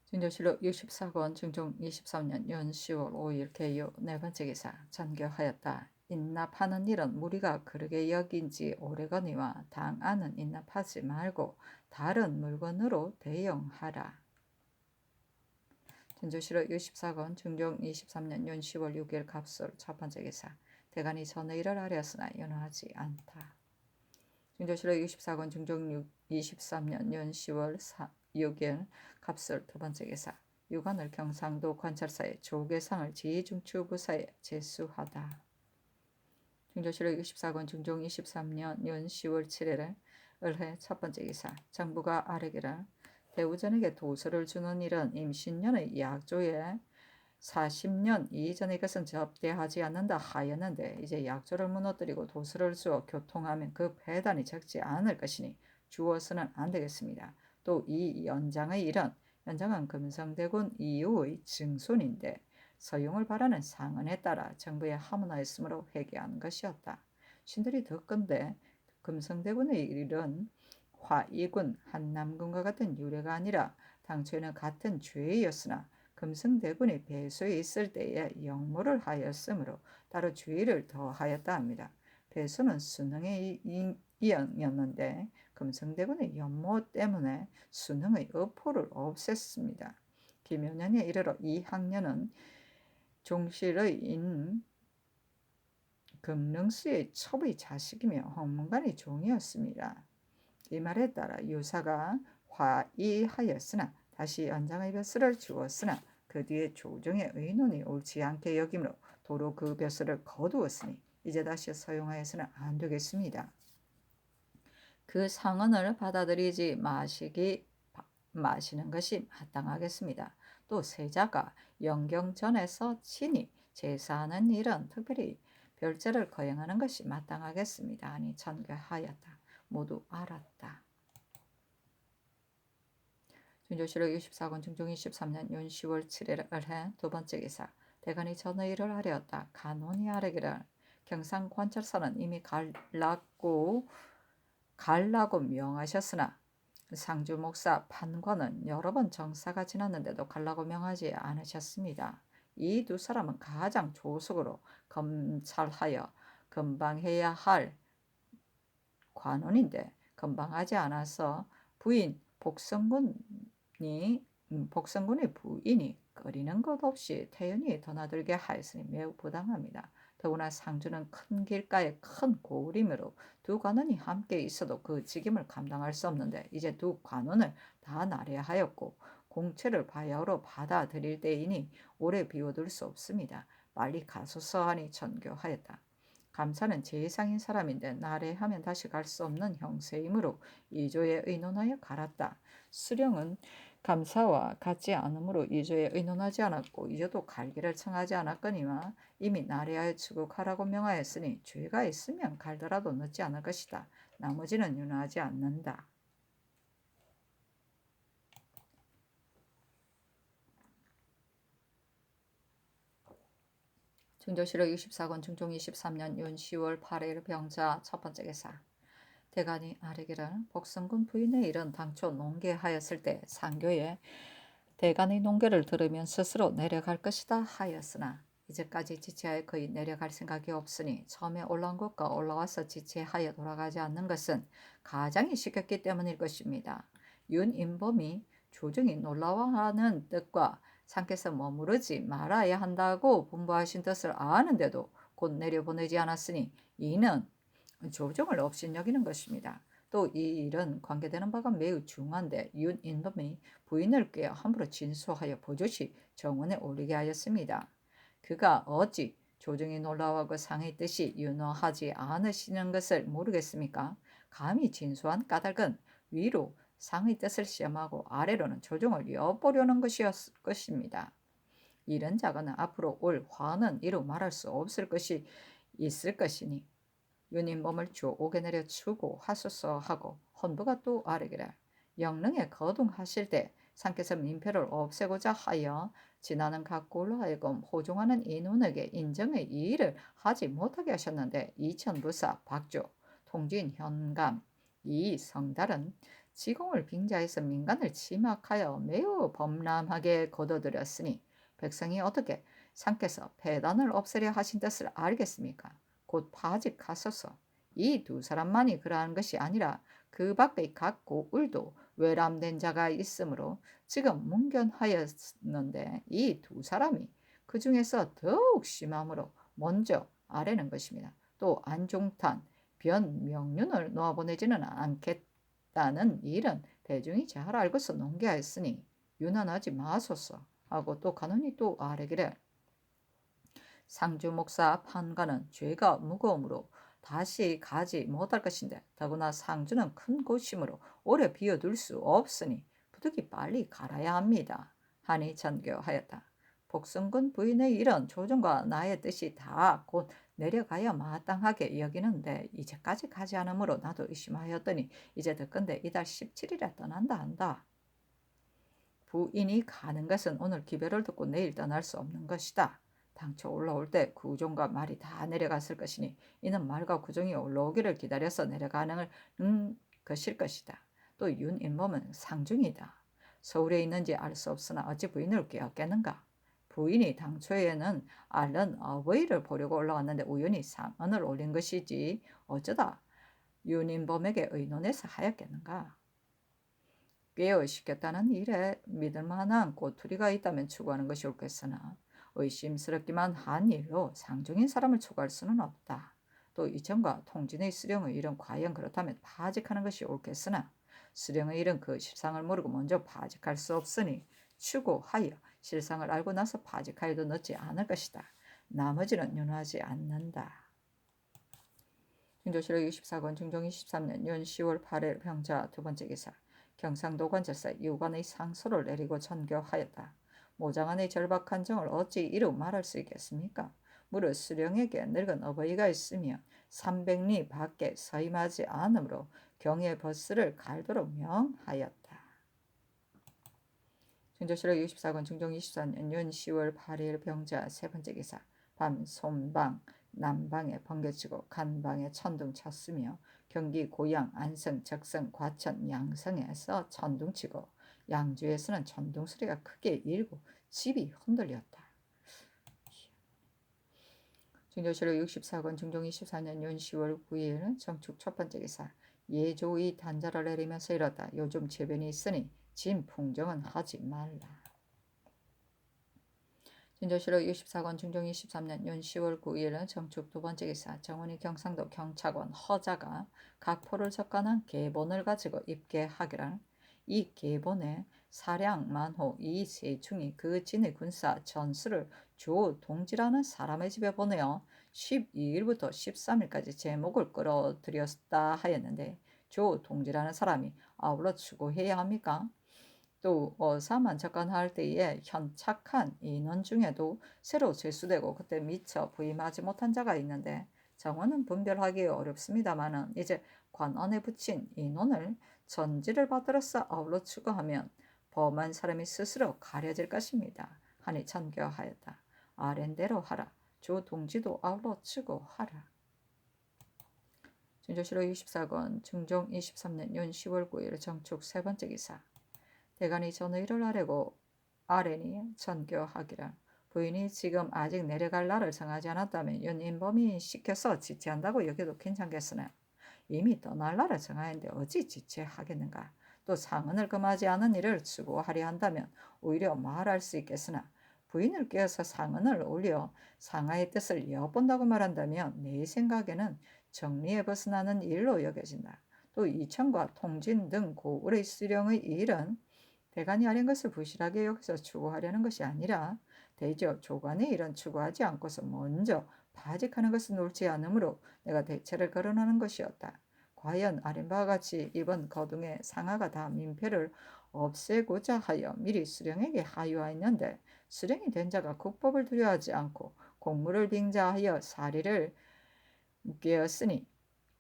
중조실록 64권 중종 23년 연 10월 5일 개요 네 번째 기사 전교하였다. 인납하는 일은 무리가 그르게 여긴지 오래거니와 당안은 인납하지 말고 다른 물건으로 대용하라. 중조실록 64권 중종 23년 연 10월 6일 갑술 첫 번째 기사 대간이 전의를 아뢰었으나 연호하지 않다. 중조실록 64권 중종 23년 연 10월 6일 갑술 두 번째 기사 유관을 경상도 관찰사에 조계상을 지휘중추부사에 제수하다. 중조실록 64권 중종 23년 연 10월 7일 을해 첫 번째 기사 정부가 아뢰기를 대우전에게 도서를 주는 일은 임신년의 약조에 40년 이전의 것은 접대하지 않는다 하였는데 이제 약조를 무너뜨리고 도서를 주어 교통하면 그 배단이 적지 않을 것이니 주어서는 안 되겠습니다. 또 이 연장의 일은 연장은 금성대군 이후의 증손인데 서용을 바라는 상언에 따라 정부에 하문하였으므로 회개한 것이었다. 신들이 듣건대 금성대군의 일은 화이군 한남군과 같은 유래가 아니라 당초에는 같은 죄였으나 금성대군이 배수에 있을 때에 영모를 하였으므로 따로 주의를 더하였다 합니다. 배수는 수능의 이영이었는데 금성대군의 연모 때문에 수능의 의포를 없앴습니다. 김효년에 이르러 이 학년은 종실의 인 금능수의 첩의 자식이며 홍문관의 종이었습니다. 이 말에 따라 유사가 화이하였으나 다시 연장의 벼슬을 주었으나 그 뒤에 조정의 의논이 옳지 않게 여기므로 도로 그 벼슬을 거두었으니 이제 다시 사용하여서는 안 되겠습니다. 그 상언을 받아들이지 마시는 것이 마땅하겠습니다. 또 세자가 영경전에서 친히 제사하는 일은 특별히 별제를 거행하는 것이 마땅하겠습니다. 아니 전교하였다. 모두 알았다. 중조실록 64권 중종 23년 윤 10월 7일 을해 두 번째 기사 대간이 전의를 아뢰었다. 간혼이 아뢰기를 경상관찰사는 이미 갈라고 명하셨으나 상주 목사 판관은 여러 번 정사가 지났는데도 갈라고 명하지 않으셨습니다. 이 두 사람은 가장 조속으로 검찰하여 검방해야 할 관원인데 검방하지 않아서 부인 복성군의 부인이 꺼리는 것 없이 태연히 드나들게 하였으니 매우 부당합니다. 더구나 상주는 큰 길가에 큰 고을이므로 두 관원이 함께 있어도 그 직임을 감당할 수 없는데 이제 두 관원을 다 나래야 하였고 공채를 바야흐로 받아들일 때이니 오래 비워둘 수 없습니다. 빨리 가소서 하니 전교하였다. 감사는 제상인 사람인데 나래하면 다시 갈 수 없는 형세이므로 이조에 의논하여 갈았다. 수령은 감사와 같지 않으므로 이조에 의논하지 않았고 이조도 갈기를 청하지 않았거니와 이미 나래하여 추국하라고 명하였으니 죄가 있으면 갈더라도 늦지 않을 것이다. 나머지는 윤하지 않는다. 중조실록 64권 중종 23년 윤 10월 8일 병자 첫 번째 기사 대간이 아뢰기를 복성군 부인의 일은 당초 농계하였을 때 상교에 대간의 농계를 들으면 스스로 내려갈 것이다 하였으나 이제까지 지체하여 거의 내려갈 생각이 없으니 처음에 올라온 것과 올라와서 지체하여 돌아가지 않는 것은 가장이 시켰기 때문일 것입니다. 윤인범이 조정이 놀라워하는 뜻과 상께서 머무르지 말아야 한다고 분부하신 뜻을 아는데도 곧 내려보내지 않았으니 이는 조정을 업신여기는 것입니다. 또 이 일은 관계되는 바가 매우 중요한데 윤인범이 부인을 꾀어 함부로 진술하여 버젓이 정원에 올리게 하였습니다. 그가 어찌 조정이 놀라워하고 상의 뜻이 윤허하지 않으시는 것을 모르겠습니까? 감히 진수한 까닭은 위로 상의 뜻을 시험하고 아래로는 조정을 엿보려는 것이었을 것입니다. 이런 자가는 앞으로 올 화는 이루 말할 수 없을 것이 있을 것이니 윤인범을 쭉 내려 추고 하소서 하고 헌부가 또 아뢰기를 영릉에 거둥하실 때 상께서 민폐를 없애고자 하여 지나는 각골로 하여금 호종하는 인원에게 인정의 이의를 하지 못하게 하셨는데 이천부사 박조 통진 현감 이 성달은 지공을 빙자해서 민간을 침학하여 매우 범람하게 거둬들였으니 백성이 어떻게 상께서 폐단을 없애려 하신 뜻을 알겠습니까? 곧 파직하소서. 이 두 사람만이 그러한 것이 아니라 그 밖의 각 고을도 외람된 자가 있으므로 지금 문견하였는데 이 두 사람이 그 중에서 더욱 심함으로 먼저 아래는 것입니다. 또 안종탄, 변명륜을 놓아보내지는 않겠다는 일은 대중이 잘 알고서 농계하였으니 유난하지 마소서 하고 또 간언히 또 아뢰기를 상주 목사 판가는 죄가 무거움으로 다시 가지 못할 것인데 더구나 상주는 큰 곳이므로 오래 비워둘 수 없으니 부득이 빨리 갈아야 합니다. 하니 전교하였다. 복성군 부인의 일은 조정과 나의 뜻이 다 곧 내려가야 마땅하게 여기는데 이제까지 가지 않으므로 나도 의심하였더니 이제 듣건대 이달 17일에 떠난다 한다. 부인이 가는 것은 오늘 기별을 듣고 내일 떠날 수 없는 것이다. 당초 올라올 때 구종과 말이 다 내려갔을 것이니 이는 말과 구종이 올라오기를 기다려서 내려가는 것일 것이다. 또 윤인범은 상중이다. 서울에 있는지 알 수 없으나 어찌 부인을 깨었겠는가. 부인이 당초에는 알른 어버이를 보려고 올라왔는데 우연히 상언을 올린 것이지 어쩌다 윤인범에게 의논해서 하였겠는가. 꾀어시켰다는 일에 믿을 만한 꼬투리가 있다면 추구하는 것이 옳겠으나 의심스럽기만 한 일로 상중인 사람을 추구할 수는 없다. 또 이천과 통진의 수령의 일은 과연 그렇다면 파직하는 것이 옳겠으나 수령의 일은 그 실상을 모르고 먼저 파직할 수 없으니 추구하여 실상을 알고 나서 파직하여도 늦지 않을 것이다. 나머지는 윤하지 않는다. 중조실록 64권 중종 23년 연 10월 8일 병자 두 번째 기사 경상도 관절사 유관의 상소를 내리고 전교하였다. 모장안의 절박한 정을 어찌 이루 말할 수 있겠습니까? 무릇 수령에게 늙은 어버이가 있으며 300리 밖에 서임하지 않으므로 경의 버스를 갈도록 명하였다. 중조실록 64권 중종 24년 연 10월 8일 병자 세 번째 기사 밤 손방 남방에 번개치고 간방에 천둥 쳤으며 경기 고양 안성 적성 과천 양성에서 천둥치고 양주에서는 천둥 소리가 크게 일고 집이 흔들렸다. 중조실록 64권 중종 24년 연 10월 9일 정축 첫 번째 기사 예조의 단자를 내리면서 이렀다. 요즘 재변이 있으니 진 풍정은 하지 말라. 진조실록 64권 중종 23년 연 10월 9일 정축 두 번째 기사 정원이 경상도 경찰관 허자가 각포를 적간한 계본을 가지고 입계하기를 이 계본에 사량 만호 이 세충이 그 진의 군사 전수를 조동지라는 사람의 집에 보내어 12일부터 13일까지 제목을 끌어들였다 하였는데 조동지라는 사람이 아울러 추구해야 합니까? 또 어사만 접근할 때에 현착한 인원 중에도 새로 제수되고 그때 미처 부임하지 못한 자가 있는데 정원은 분별하기 어렵습니다마는 이제 관원에 붙인 인원을 전지를 받들어서 아울러 추구하면 범한 사람이 스스로 가려질 것입니다. 하니 전교하였다. 아랜대로 하라. 조 동지도 아울러 추구하라. 중조실록 24권 중종 23년 연 10월 9일 정축 세 번째 기사 대간이 전의를 아뢰고 아뢰니 전교하기라. 부인이 지금 아직 내려갈 날을 정하지 않았다면 윤인범이 시켜서 지체한다고 여겨도 괜찮겠으나 이미 떠날 날을 정하였는데 어찌 지체하겠는가. 또 상언을 금하지 않은 일을 추구하려 한다면 오히려 말할 수 있겠으나 부인을 깨어서 상언을 올려 상하의 뜻을 엿본다고 말한다면 내 생각에는 정리에 벗어나는 일로 여겨진다. 또 이천과 통진 등 고을의 수령의 일은 대간이 하는 것을 부실하게 여기서 추구하려는 것이 아니라 대저 조간의 일은 추구하지 않고서 먼저 파직하는 것은 옳지 않으므로 내가 대체를 거론하는 것이었다. 과연 아린 바와 같이 이번 거둥의 상하가 다 민폐를 없애고자 하여 미리 수령에게 하유하였는데 수령이 된 자가 국법을 두려워하지 않고 공무를 빙자하여 사리를 깨었으니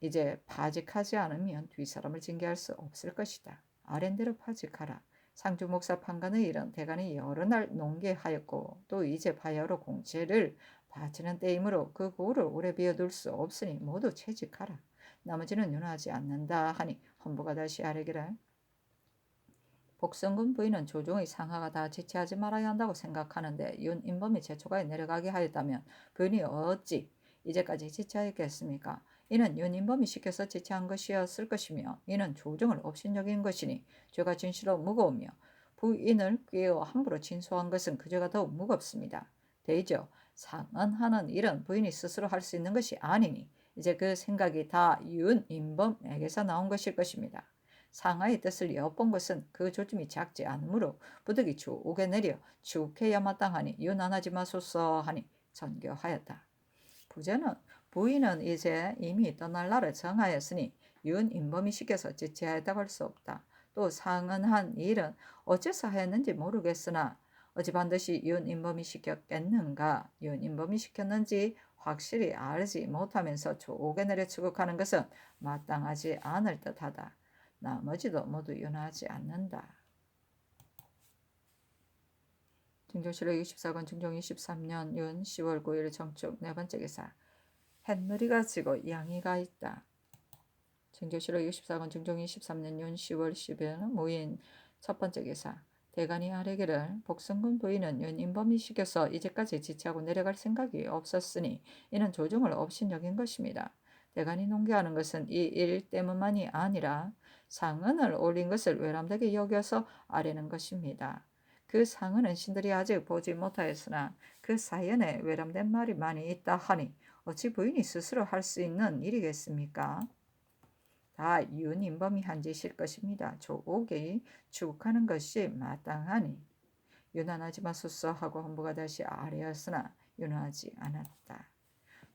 이제 파직하지 않으면 뒷사람을 징계할 수 없을 것이다. 아랜대로 파직하라. 상주 목사 판관의 일은 대간이 여러 날 농계하였고 또 이제 바야흐로 공채를 바치는 때이므로 그 고을을 오래 비워둘 수 없으니 모두 채직하라. 나머지는 윤하지 않는다 하니 헌부가 다시 아뢰기를 복성군 부인은 조종의 상하가 다 지체하지 말아야 한다고 생각하는데 윤인범이 제초가에 내려가게 하였다면 부인이 어찌 이제까지 지체하였겠습니까? 이는 윤인범이 시켜서 지체한 것이었을 것이며 이는 조정을 업신여긴 것이니 죄가 진실로 무거우며 부인을 꾀어 함부로 진소한 것은 그 죄가 더욱 무겁습니다. 대저 상언하는 일은 부인이 스스로 할 수 있는 것이 아니니 이제 그 생각이 다 윤인범에게서 나온 것일 것입니다. 상하의 뜻을 엿본 것은 그 조짐이 작지 않으므로 부득이 쭉에 내려 축해야 마땅하니 유난하지 마소서 하니 전교하였다. 부인은 이제 이미 떠날 날을 정하였으니 윤인범이 시켜서 지체하였다고 할 수 없다. 또 상언한 일은 어째서 하였는지 모르겠으나 어찌 반드시 윤인범이 시켰겠는가? 윤인범이 시켰는지 확실히 알지 못하면서 쭉에 내려 추국하는 것은 마땅하지 않을 듯하다. 나머지도 모두 윤하지 않는다. 증조실록 24권 증종 23년 윤 10월 9일 정축 네 번째 기사. 햇누리가 지고 양이가 있다. 증조실록 24권 증종 23년 윤 10월 10일 무인 첫 번째 기사. 대간이 아뢰기를 복성군 부인은 윤인범이 시켜서 이제까지 지체하고 내려갈 생각이 없었으니 이는 조정을 업신여긴 것입니다. 대간이 농계하는 것은 이 일 때문만이 아니라 상언을 올린 것을 외람되게 여겨서 아뢰는 것입니다. 그 상언은 신들이 아직 보지 못하였으나 그 사연에 외람된 말이 많이 있다 하니 어찌 부인이 스스로 할 수 있는 일이겠습니까? 다 윤인범이 한 짓일 것입니다. 조옥이 추국하는 것이 마땅하니 윤환하지 마소서 하고 헌부가 다시 아뢰었으나 윤하지 않았다.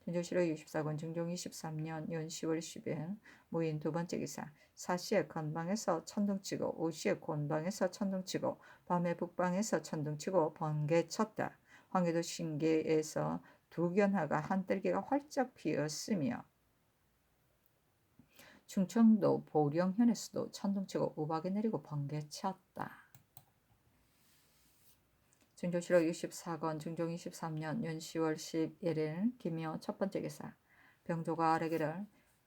증조실록 64권 증종 23년 윤 10월 10일 무인 두 번째 기사. 사시에 건방에서 천둥치고 오시에 곤방에서 천둥치고 밤에 북방에서 천둥치고 번개쳤다. 황해도 신계에서 두 견하가 한뜰기가 활짝 피었으며 충청도 보령현에서도 천둥치고 우박이 내리고 번개쳤다. 증조실록 64권 증종 23년 윤 10월 11일 김여 첫 번째 기사. 병조가 아뢰기를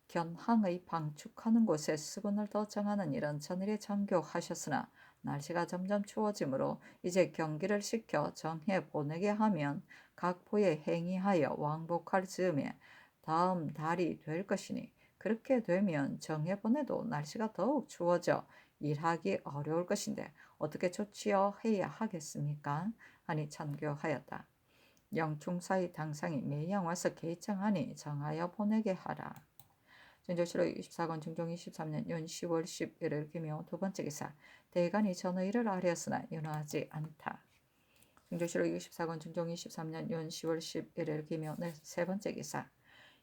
견항의 방축하는 곳에 수군을 더 정하는 일은 전일에 정교하셨으나 날씨가 점점 추워지므로 이제 경기를 시켜 정해 보내게 하면 각 포에 행위하여 왕복할 즈음에 다음 달이 될 것이니 그렇게 되면 정해 보내도 날씨가 더욱 추워져 일하기 어려울 것인데 어떻게 조치해야 하겠습니까? 하니 천교하였다. 영충사의 당상이 매양 와서 개청하니 정하여 보내게 하라. 증조실록 24권 증종 23년 윤 10월 11일 김여 두 번째 기사. 대간이 전의를 아뢰었으나 윤하지 않다. 증조실록 24권 증종 23년 윤 10월 11일 김여 세 번째 기사.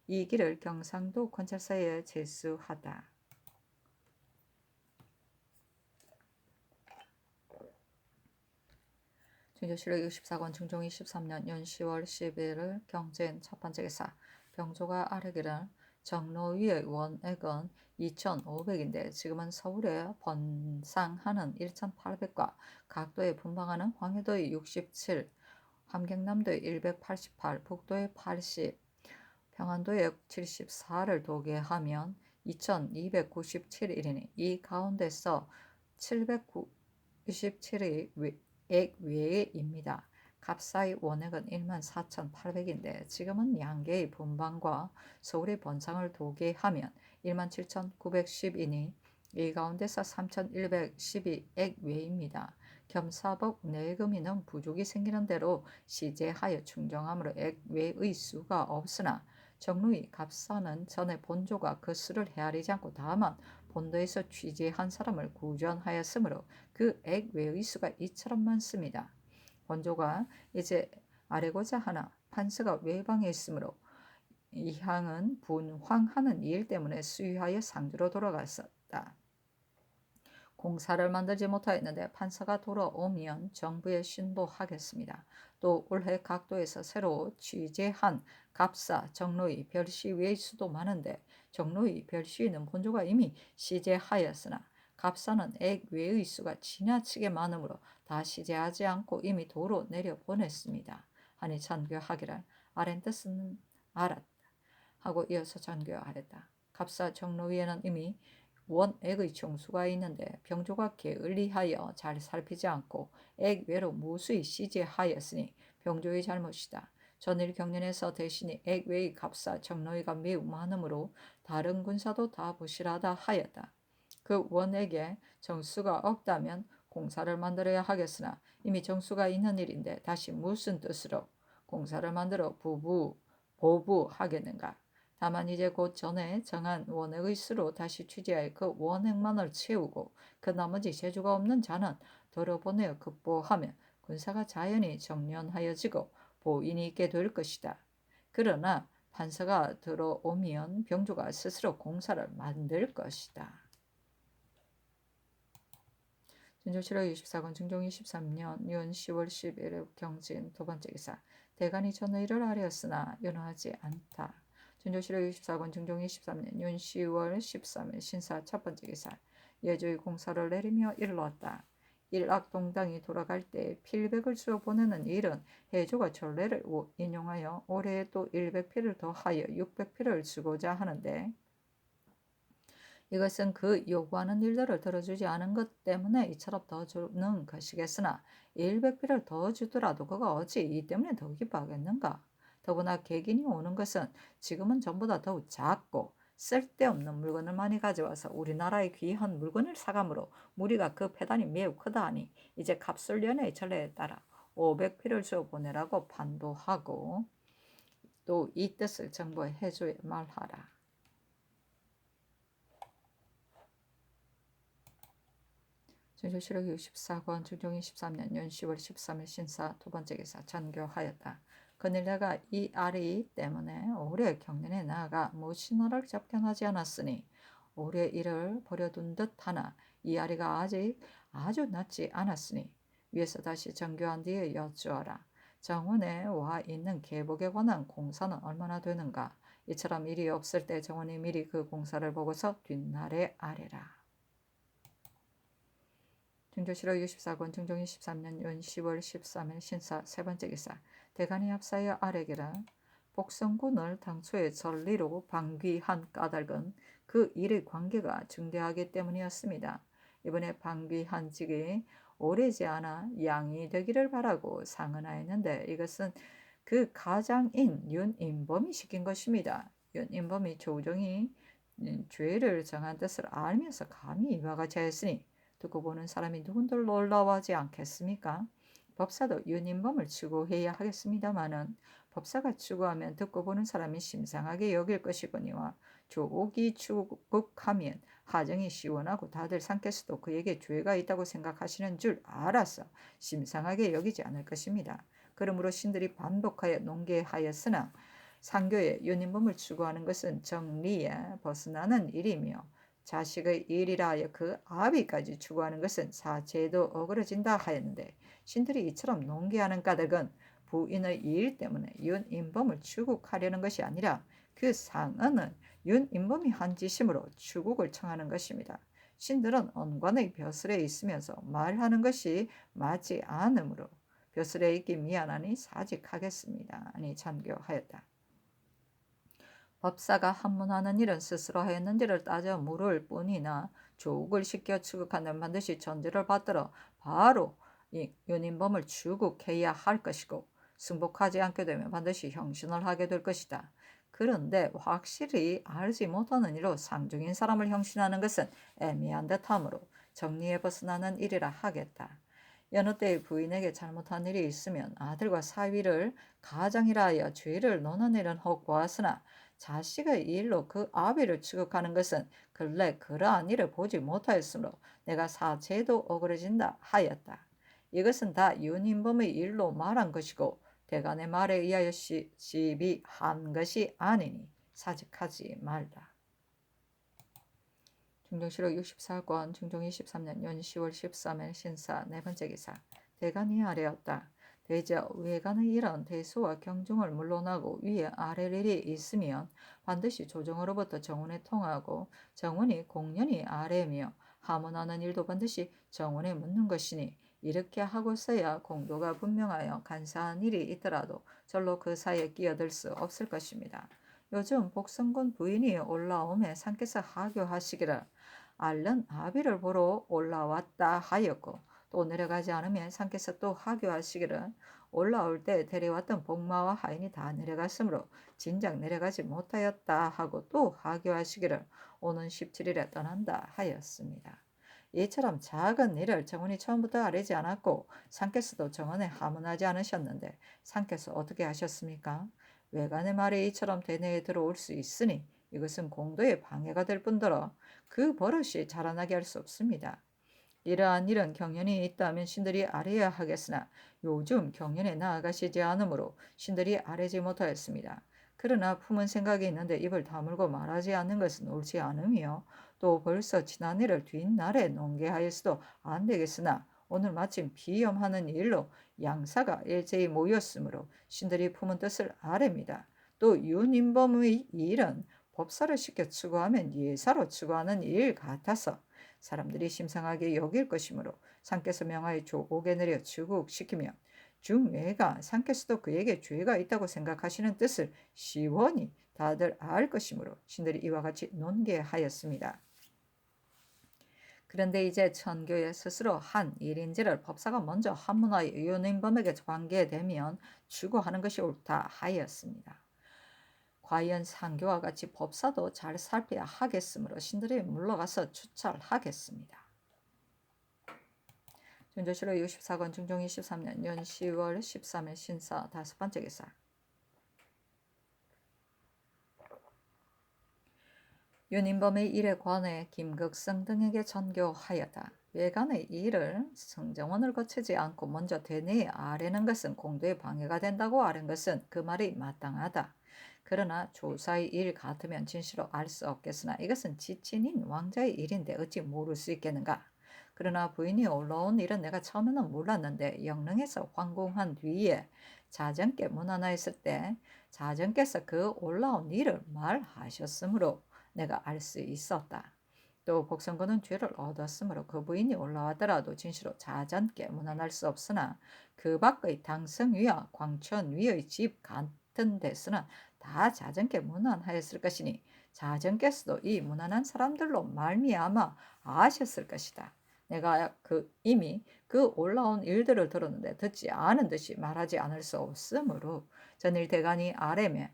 이 길을 경상도 관찰사에 제수하다. 증조실록 64권 증종 23년 윤 10월 11일 경전 첫 번째 기사. 병조가 아뢰기를 정로위의 원액은 2,500인데 지금은 서울에 번상하는 1,800과 각도에 분방하는 황해도의 67, 함경남도의 188, 북도의 80, 평안도의 74를 도계하면 2,297일이니 이 가운데서 797의 액 외에입니다. 갑사의 원액은 14,800인데 지금은 양계의 분방과 서울의 번상을 도계하면 17,910이니 이 가운데서 3,112 액 외입니다. 겸사복 내금이는 부족이 생기는 대로 시제하여 충정함으로 액 외의 수가 없으나 정루의 갑사는 전에 본조가 그 수를 헤아리지 않고 다만 본도에서 취재한 사람을 구전하였으므로 그 액 외의 수가 이처럼 많습니다. 본조가 이제 아뢰고자 하나 판서가 외방에 있으므로 이 향은 분황하는 일 때문에 수유하여 상주로 돌아갔었다. 공사를 만들지 못하였는데 판사가 돌아오면 정부에 신고하겠습니다. 또 올해 각도에서 새로 취재한 갑사, 정로위, 별시 외의 수도 많은데 정로위, 별시위는 본조가 이미 시제하였으나 갑사는 액 외의 수가 지나치게 많으므로 다 시제하지 않고 이미 도로 내려보냈습니다. 하니 전교하기를 아랜 뜻은 알았다 하고 이어서 전교하였다. 갑사 정로위에는 이미 원액의 총수가 있는데 병조가 게을리하여 잘 살피지 않고 액 외로 무수히 시제하였으니 병조의 잘못이다. 전일 경련에서 대신이 액 외의 갑사 정로위가 매우 많으므로 다른 군사도 다 부실하다 하였다. 그 원액에 정수가 없다면 공사를 만들어야 하겠으나 이미 정수가 있는 일인데 다시 무슨 뜻으로 공사를 만들어 보부하겠는가. 다만 이제 곧 전에 정한 원액의 수로 다시 취재하여 그 원액만을 채우고 그 나머지 재주가 없는 자는 들어보내어 극보하면 군사가 자연히 정련하여지고 보인이 있게 될 것이다. 그러나 판서가 들어오면 병조가 스스로 공사를 만들 것이다. 진조 7월 24권 중종 23년 윤 10월 11일 경진 두 번째 기사. 대간이 전의를 아뢰었으나 연호하지 않다. 진조 7월 24권 중종 23년 윤 10월 13일 신사 첫 번째 기사. 예조의 공사를 내리며 일러왔다. 일악동당이 돌아갈 때 필백을 주어 보내는 일은 해조가 전례를 인용하여 올해에 또 100필을 더하여 600필을 주고자 하는데 이것은 그 요구하는 일들을 들어주지 않은 것 때문에 이처럼 더 주는 것이겠으나 100필을 더 주더라도 그가 어찌 이 때문에 더 기뻐하겠는가. 더구나 객인이 오는 것은 지금은 전보다 더욱 작고 쓸데없는 물건을 많이 가져와서 우리나라의 귀한 물건을 사감으로 무리가 그 패단이 매우 크다 하니 이제 갑술련의 전례에 따라 500필을 주어 보내라고 반도하고 또 이 뜻을 정부에 해줘야 말하라. 진조실록 64권 중종 23년 연 10월 13일 신사 두 번째 기사 전교하였다. 그늘 내가 이 아리 때문에 올해 경년에 나아가 무신호를 접견하지 않았으니 올해 일을 버려둔 듯하나 이 아리가 아직 아주 낫지 않았으니 위에서 다시 전교한 뒤에 여쭈어라. 정원에 와 있는 계복에 관한 공사는 얼마나 되는가. 이처럼 일이 없을 때 정원이 미리 그 공사를 보고서 뒷날에 아뢰라. 중조실록 64권 중종 23년 연 10월 13일 신사 세 번째 기사. 대간이 합사하여 아뢰기라. 복성군을 당초에 전리로 방귀한 까닭은 그 일의 관계가 중대하기 때문이었습니다. 이번에 방귀한 직이 오래지 않아 양이 되기를 바라고 상언하였는데 이것은 그 가장인 윤인범이 시킨 것입니다. 윤인범이 조정이 죄를 정한 뜻을 알면서 감히 이와 같이 하였으니 듣고 보는 사람이 누군들 놀라워하지 않겠습니까? 법사도 윤인범을 추구해야 하겠습니다마는 법사가 추구하면 듣고 보는 사람이 심상하게 여길 것이거니와 조옥이 추국하면 하정이 시원하고 다들 상께서도 그에게 죄가 있다고 생각하시는 줄 알아서 심상하게 여기지 않을 것입니다. 그러므로 신들이 반복하여 농계하였으나 상교에 윤인범을 추구하는 것은 정리에 벗어나는 일이며 자식의 일이라 하여 그 아비까지 추구하는 것은 사제도 어그러진다 하였는데 신들이 이처럼 농계하는 까닭은 부인의 일 때문에 윤인범을 추국하려는 것이 아니라 그 상언은 윤인범이 한 짓이므로 추국을 청하는 것입니다. 신들은 언관의 벼슬에 있으면서 말하는 것이 맞지 않으므로 벼슬에 있기 미안하니 사직하겠습니다. 아니 참교하였다. 법사가 한문하는 일은 스스로 하였는지를 따져 물을 뿐이나 조국을 시켜 추국하는 반드시 전제를 받들어 바로 이 윤인범을 추국해야 할 것이고 승복하지 않게 되면 반드시 형신을 하게 될 것이다. 그런데 확실히 알지 못하는 일로 상중인 사람을 형신하는 것은 애매한 듯하므로 정리에 벗어나는 일이라 하겠다. 여느 때의 부인에게 잘못한 일이 있으면 아들과 사위를 가장이라 하여 죄를 논하내는 혹 보았으나 자식의 일로 그 아비를 추격하는 것은 근래 그러한 일을 보지 못하였으므로 내가 사죄도 어그러진다 하였다. 이것은 다 윤인범의 일로 말한 것이고 대간의 말에 의하여 시비한 것이 아니니 사직하지 말라. 중종실록 64권 중종 23년 연 10월 13일 신사 네 번째 기사. 대간이 아뢰었다. 대저 외관의 일은 대수와 경중을 물론하고 위에 아래 일이 있으면 반드시 조정으로부터 정원에 통하고 정원이 공연히 아래며 하문하는 일도 반드시 정원에 묻는 것이니 이렇게 하고서야 공도가 분명하여 간사한 일이 있더라도 절로 그 사이에 끼어들 수 없을 것입니다. 요즘 복성군 부인이 올라오매 상께서 하교하시기를 알른 아비를 보러 올라왔다 하였고 또 내려가지 않으면 상께서 또 하교하시기를 올라올 때 데려왔던 복마와 하인이 다 내려갔으므로 진작 내려가지 못하였다 하고 또 하교하시기를 오는 17일에 떠난다 하였습니다. 이처럼 작은 일을 정원이 처음부터 아뢰지 않았고 상께서도 정원에 하문하지 않으셨는데 상께서 어떻게 하셨습니까? 외관의 말이 이처럼 대내에 들어올 수 있으니 이것은 공도의 방해가 될 뿐더러 그 버릇이 자라나게 할 수 없습니다. 이러한 일은 경연이 있다면 신들이 아뢰야 하겠으나 요즘 경연에 나아가시지 않으므로 신들이 아뢰지 못하였습니다. 그러나 품은 생각이 있는데 입을 다물고 말하지 않는 것은 옳지 않으며 또 벌써 지난 일을 뒷날에 논개하였어도 안 되겠으나 오늘 마침 비염하는 일로 양사가 일제히 모였으므로 신들이 품은 뜻을 아뢰입니다. 또 윤인범의 일은 법사를 시켜 추구하면 예사로 추구하는 일 같아서 사람들이 심상하게 여길 것이므로 상께서 명하여 조옥에 내려 추국시키며 중외가 상께서도 그에게 죄가 있다고 생각하시는 뜻을 시원히 다들 알 것이므로 신들이 이와 같이 논개하였습니다. 그런데 이제 천교에 스스로 한 일인지를 법사가 먼저 한문하여 윤인범에게 관계되면 추구하는 것이 옳다 하였습니다. 과연 상교와 같이 법사도 잘 살펴야 하겠으므로 신들이 물러가서 추찰하겠습니다. 준조실록 64권 중종 23년 연 10월 13일 신사 5번째 기사. 윤인범의 일에 관해 김극성 등에게 전교하였다. 외관의 일을 성정원을 거치지 않고 먼저 대내에 아뢰는 것은 공도에 방해가 된다고 아는 것은 그 말이 마땅하다. 그러나 조사의 일 같으면 진실로 알 수 없겠으나 이것은 지친인 왕자의 일인데 어찌 모를 수 있겠는가. 그러나 부인이 올라온 일은 내가 처음에는 몰랐는데 영릉에서 황궁한 뒤에 자정께 문안하였을 때 자정께서 그 올라온 일을 말하셨으므로 내가 알 수 있었다. 또 복성군은 죄를 얻었으므로 그 부인이 올라왔더라도 진실로 자전께 문안할 수 없으나 그 밖의 당성위와 광천위의 집 같은 데서는 다 자전께 문안하였을 것이니 자전께서도 이 문안한 사람들로 말미암아 아셨을 것이다. 내가 이미 그 올라온 일들을 들었는데 듣지 않은 듯이 말하지 않을 수 없으므로 전일 대간이 아뢰매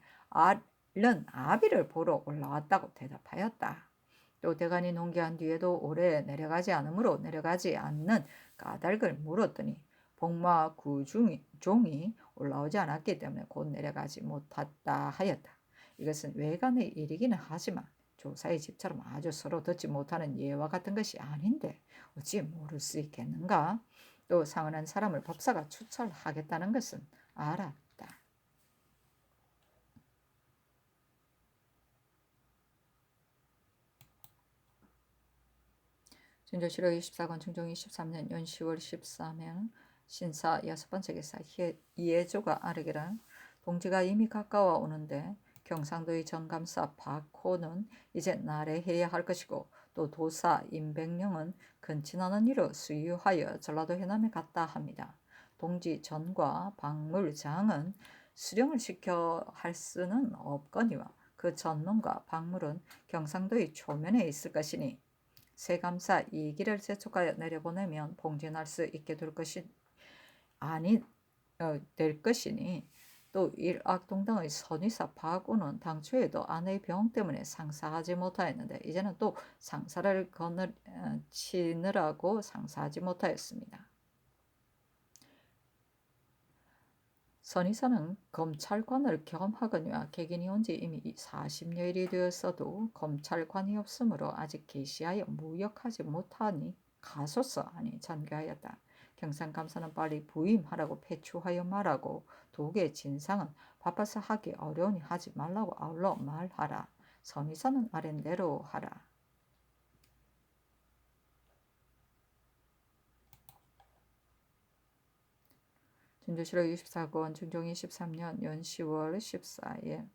른 아비를 보러 올라왔다고 대답하였다. 또 대간이 농기한 뒤에도 오래 내려가지 않으므로 내려가지 않는 까닭을 물었더니 복마 종이 올라오지 않았기 때문에 곧 내려가지 못했다 하였다. 이것은 외관의 일이기는 하지만 조사의 집처럼 아주 서로 듣지 못하는 예와 같은 것이 아닌데 어찌 모를 수 있겠는가? 또 상언한 사람을 법사가 추찰하겠다는 것은 알았다. 준조실록 24권 중종 23년 연 10월 13일 신사 6번째 기사. 이해조가 아르기를 동지가 이미 가까워 오는데 경상도의 정감사 박호는 이제 날해해야 할 것이고 또 도사 임백령은 근친하는 이로 수유하여 전라도 해남에 갔다 합니다. 동지 전과 박물장은 수령을 시켜 할 수는 없거니와 그 전문과 박물은 경상도의 초면에 있을 것이니 세감사 이기를 재촉하여 내려보내면 봉진할 수 있게 될 것이니 또 일악동당의 선의사 박우는 당초에도 아내의 병 때문에 상사하지 못하였는데 이제는 또 상사를 치느라고 상사하지 못하였습니다. 선의사는 검찰관을 겸하거니와 객인이 온 지 이미 40여일이 되었어도 검찰관이 없으므로 아직 계시하여 무역하지 못하니 가소서 하니 전교하였다. 경상감사는 빨리 부임하라고 패추하여 말하고 독의 진상은 바빠서 하기 어려우니 하지 말라고 아울러 말하라. 선의사는 아랫대로 하라. 진주시로 24권 중종 23년 연 10월 14일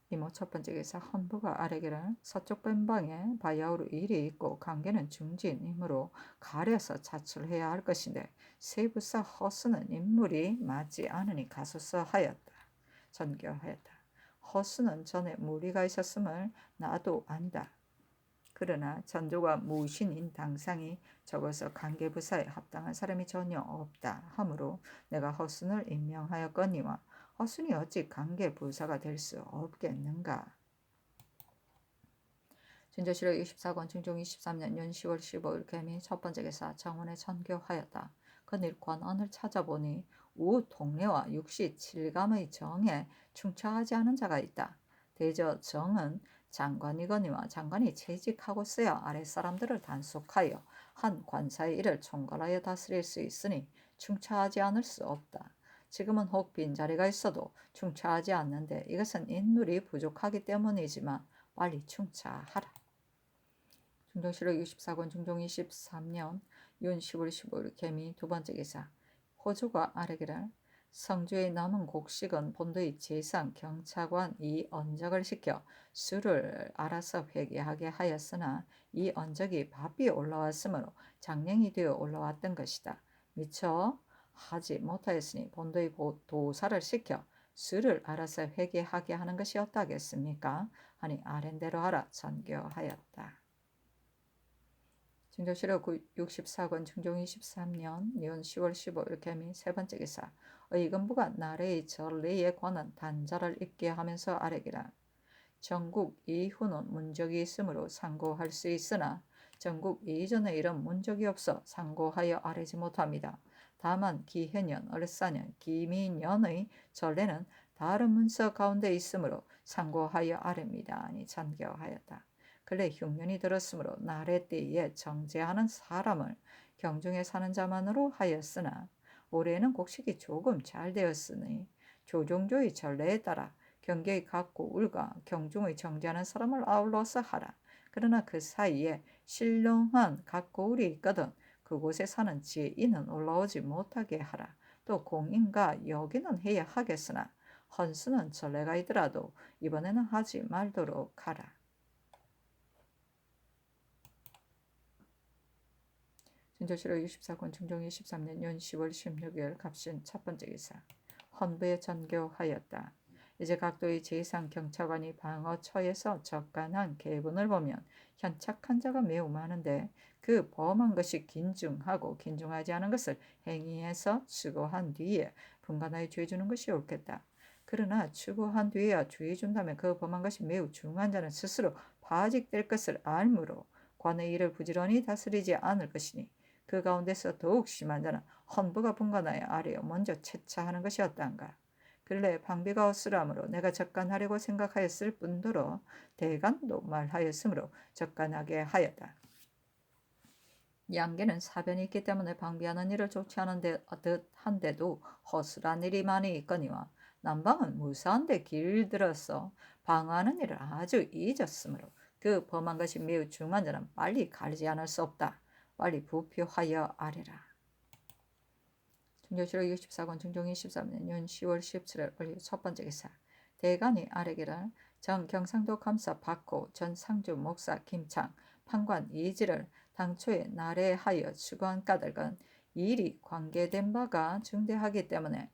이모 첫 번째 기사 헌부가 아래기를 서쪽 변방에 바야흐로 일이 있고 관계는 중진이므로 가려서 자출해야 할 것인데 세부사 허수는 인물이 맞지 않으니 가소서 하였다. 전교하였다. 허수는 전에 무리가 있었음을 나도 안다. 그러나 전조가 무신인 당상이 적어서 관계부사에 합당한 사람이 전혀 없다 하므로 내가 허순을 임명하였거니와 허순이 어찌 관계부사가 될 수 없겠는가. 진저시로 24권 중종 23년 연 10월 15일 개미 첫 번째 기사 정원에 전교하였다. 그일 관원을 찾아보니 우 동래와 육시 칠감의 정에 충처하지 않은 자가 있다. 대저 정은 장관이거니와 장관이 채직하고서야 아랫사람들을 단속하여 한 관사의 일을 총괄하여 다스릴 수 있으니 충처하지 않을 수 없다. 지금은 혹 빈자리가 있어도 충처하지 않는데 이것은 인물이 부족하기 때문이지만 빨리 충처하라. 중종실록 64권 중종 23년 윤 10월 15일 개미 두 번째 기사 호주가 아래기를 성주의 남은 곡식은 본도의 재상 경차관 이 언적을 시켜 수를 알아서 회개하게 하였으나 이 언적이 바삐 올라왔으므로 장량이 되어 올라왔던 것이다. 미처 하지 못하였으니 본도의 도사를 시켜 수를 알아서 회개하게 하는 것이 어떠하겠습니까? 하니 아랜대로 하라 전교하였다. 진조실록 64권 중종 23년 연 10월 15일 개미 세 번째 기사 의금부가 나라의 전례에 관한 단자를 입게 하면서 아래기라. 전국 이후는 문적이 있으므로 상고할 수 있으나 전국 이전에 이런 문적이 없어 상고하여 아뢰지 못합니다. 다만 기해년, 을사년, 기미년의 전례는 다른 문서 가운데 있으므로 상고하여 아뢰입니다. 아니 전교하였다. 근래 흉년이 들었으므로 나래 때에 정제하는 사람을 경중에 사는 자만으로 하였으나 올해는 곡식이 조금 잘 되었으니 조종조의 전례에 따라 경계의 각고 울과 경중의 정제하는 사람을 아울러서 하라. 그러나 그 사이에 신령한 각고 울이 있거든 그곳에 사는 지인은 올라오지 못하게 하라. 또 공인과 여기는 해야 하겠으나 헌수는 전례가 있더라도 이번에는 하지 말도록 하라. 진조실록 64권 중종 23년 연 10월 16일 갑신 첫 번째 기사 헌부에 전교하였다. 이제 각도의 제3 경차관이 방어처에서 적간한 계분을 보면 현착한 자가 매우 많은데 그 범한 것이 긴중하고 긴중하지 않은 것을 행위해서 추구한 뒤에 분간하여 죄주는 것이 옳겠다. 그러나 추구한 뒤에야 죄준다면 그 범한 것이 매우 중한 자는 스스로 파직될 것을 알므로 관의 일을 부지런히 다스리지 않을 것이니 그 가운데서 더욱 심한 자는 헌부가 분간하여 아래여 먼저 채차하는 것이었단가. 근래 방비가 없으므로 내가 적간하려고 생각하였을 뿐더러 대간도 말하였으므로 적간하게 하였다. 양계는 사변이 있기 때문에 방비하는 일을 좋지 않은 듯한데도 허술한 일이 많이 있거니와 남방은 무사한데 길들어서 방어하는 일을 아주 잊었으므로 그 범한 것이 매우 중한 자는 빨리 가리지 않을 수 없다. 빨리 부표하여 아뢰라. 중조실록 64권 중종 23년 연 10월 17일 첫 번째 기사 대간이 아뢰기를 정 경상도 감사 박호 전 상주 목사 김창 판관 이지를 당초에 나래하여 추구한 까닭은 일이 관계된 바가 중대하기 때문에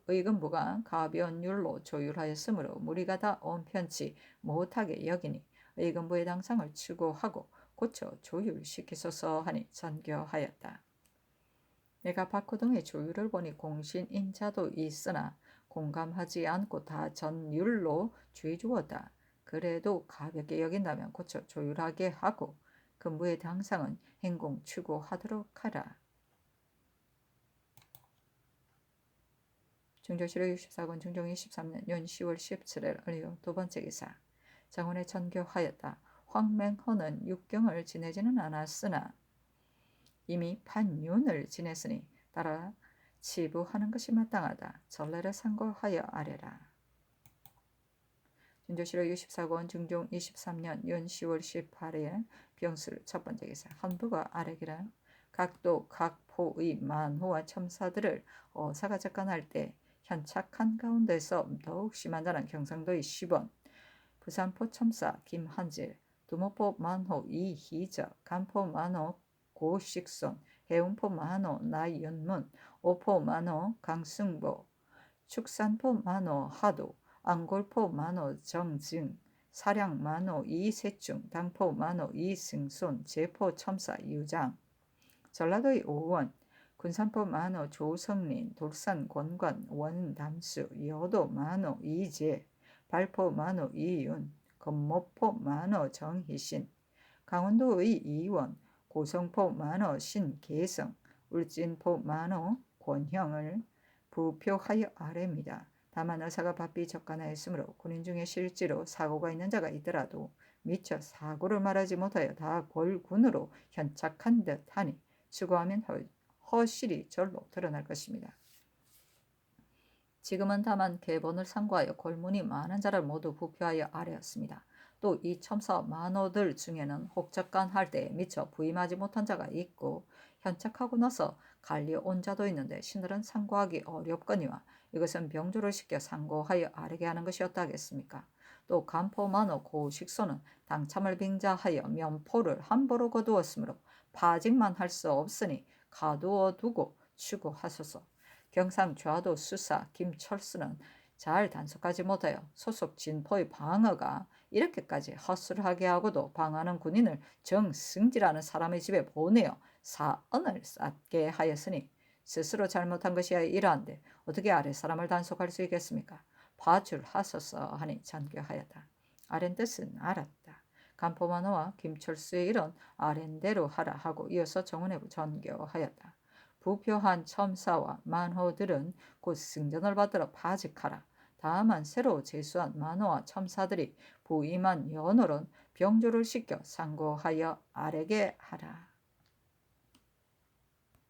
의금부가 가벼운 율로 조율하였으므로 무리가 다 온편치 못하게 여기니 의금부의 당상을 추구하고 고쳐 조율시키소서 하니 전교하였다. 내가 박호 등의 조율을 보니 공신인자도 있으나 공감하지 않고 다 전율로 죄주었다. 그래도 가볍게 여긴다면 고쳐 조율하게 하고 근부의 당상은 행공 추구하도록 하라. 중조실록 64권 중종 23년 연 10월 17일 을요 두 번째 기사 정원에 전교하였다. 황맹헌은 육경을 지내지는 않았으나 이미 판윤을 지냈으니 따라 치부하는 것이 마땅하다. 전례를 상고하여 아뢰라. 진조실록 64권 중종 23년 연 10월 18일 병술 첫 번째 기사 헌부가 아뢰기를 각도 각포의 만호와 첨사들을 어사가 접근할 때 현착한 가운데서 더욱 심한다는 경상도의 10원, 부산포 첨사 김한질, 두모포 만호 이희적, 간포 만호 고식손, 해운포 만호 나연문, 오포 만호 강승보, 축산포 만호 하도, 안골포 만호 정증, 사량 만호 이세충, 당포 만호 이승손, 제포 첨사 유장, 전라도의 오원, 군산포 만호 조성린, 돌산 권관 원담수, 여도 만호 이재, 발포 만호 이윤, 건모포 만호 정희신, 강원도의 이원, 고성포 만호 신계성, 울진포 만호 권형을 부표하여 아래입니다. 다만 의사가 바삐 접근하였으므로 군인 중에 실제로 사고가 있는 자가 있더라도 미처 사고를 말하지 못하여 다 골군으로 현착한 듯하니 추구하면 허실이 절로 드러날 것입니다. 지금은 다만 계본을 상고하여 골문이 많은 자를 모두 부표하여 아뢰었습니다. 또 이 첨사 만호들 중에는 혹적간 할 때에 미처 부임하지 못한 자가 있고 현착하고 나서 갈려온 자도 있는데 신들은 상고하기 어렵거니와 이것은 병조를 시켜 상고하여 아뢰게 하는 것이었다 하겠습니까? 또 간포 만호 고식소는 당참을 빙자하여 면포를 함부로 거두었으므로 파직만 할 수 없으니 가두어 두고 추구하소서. 경상 좌도 수사 김철수는 잘 단속하지 못하여 소속 진포의 방어가 이렇게까지 허술하게 하고도 방하는 군인을 정승지라는 사람의 집에 보내어 사언을 쌓게 하였으니 스스로 잘못한 것이야 이러한데 어떻게 아래 사람을 단속할 수 있겠습니까? 파출하소서 하니 전교하였다. 아랜 뜻은 알았다. 간포만호와 김철수의 일은 아랜대로 하라 하고 이어서 정원해부 전교하였다. 부표한 첨사와 만호들은 곧 승전을 받들어 파직하라. 다만 새로 제수한 만호와 첨사들이 부임한 연월은 병조를 시켜 상고하여 아래게 하라.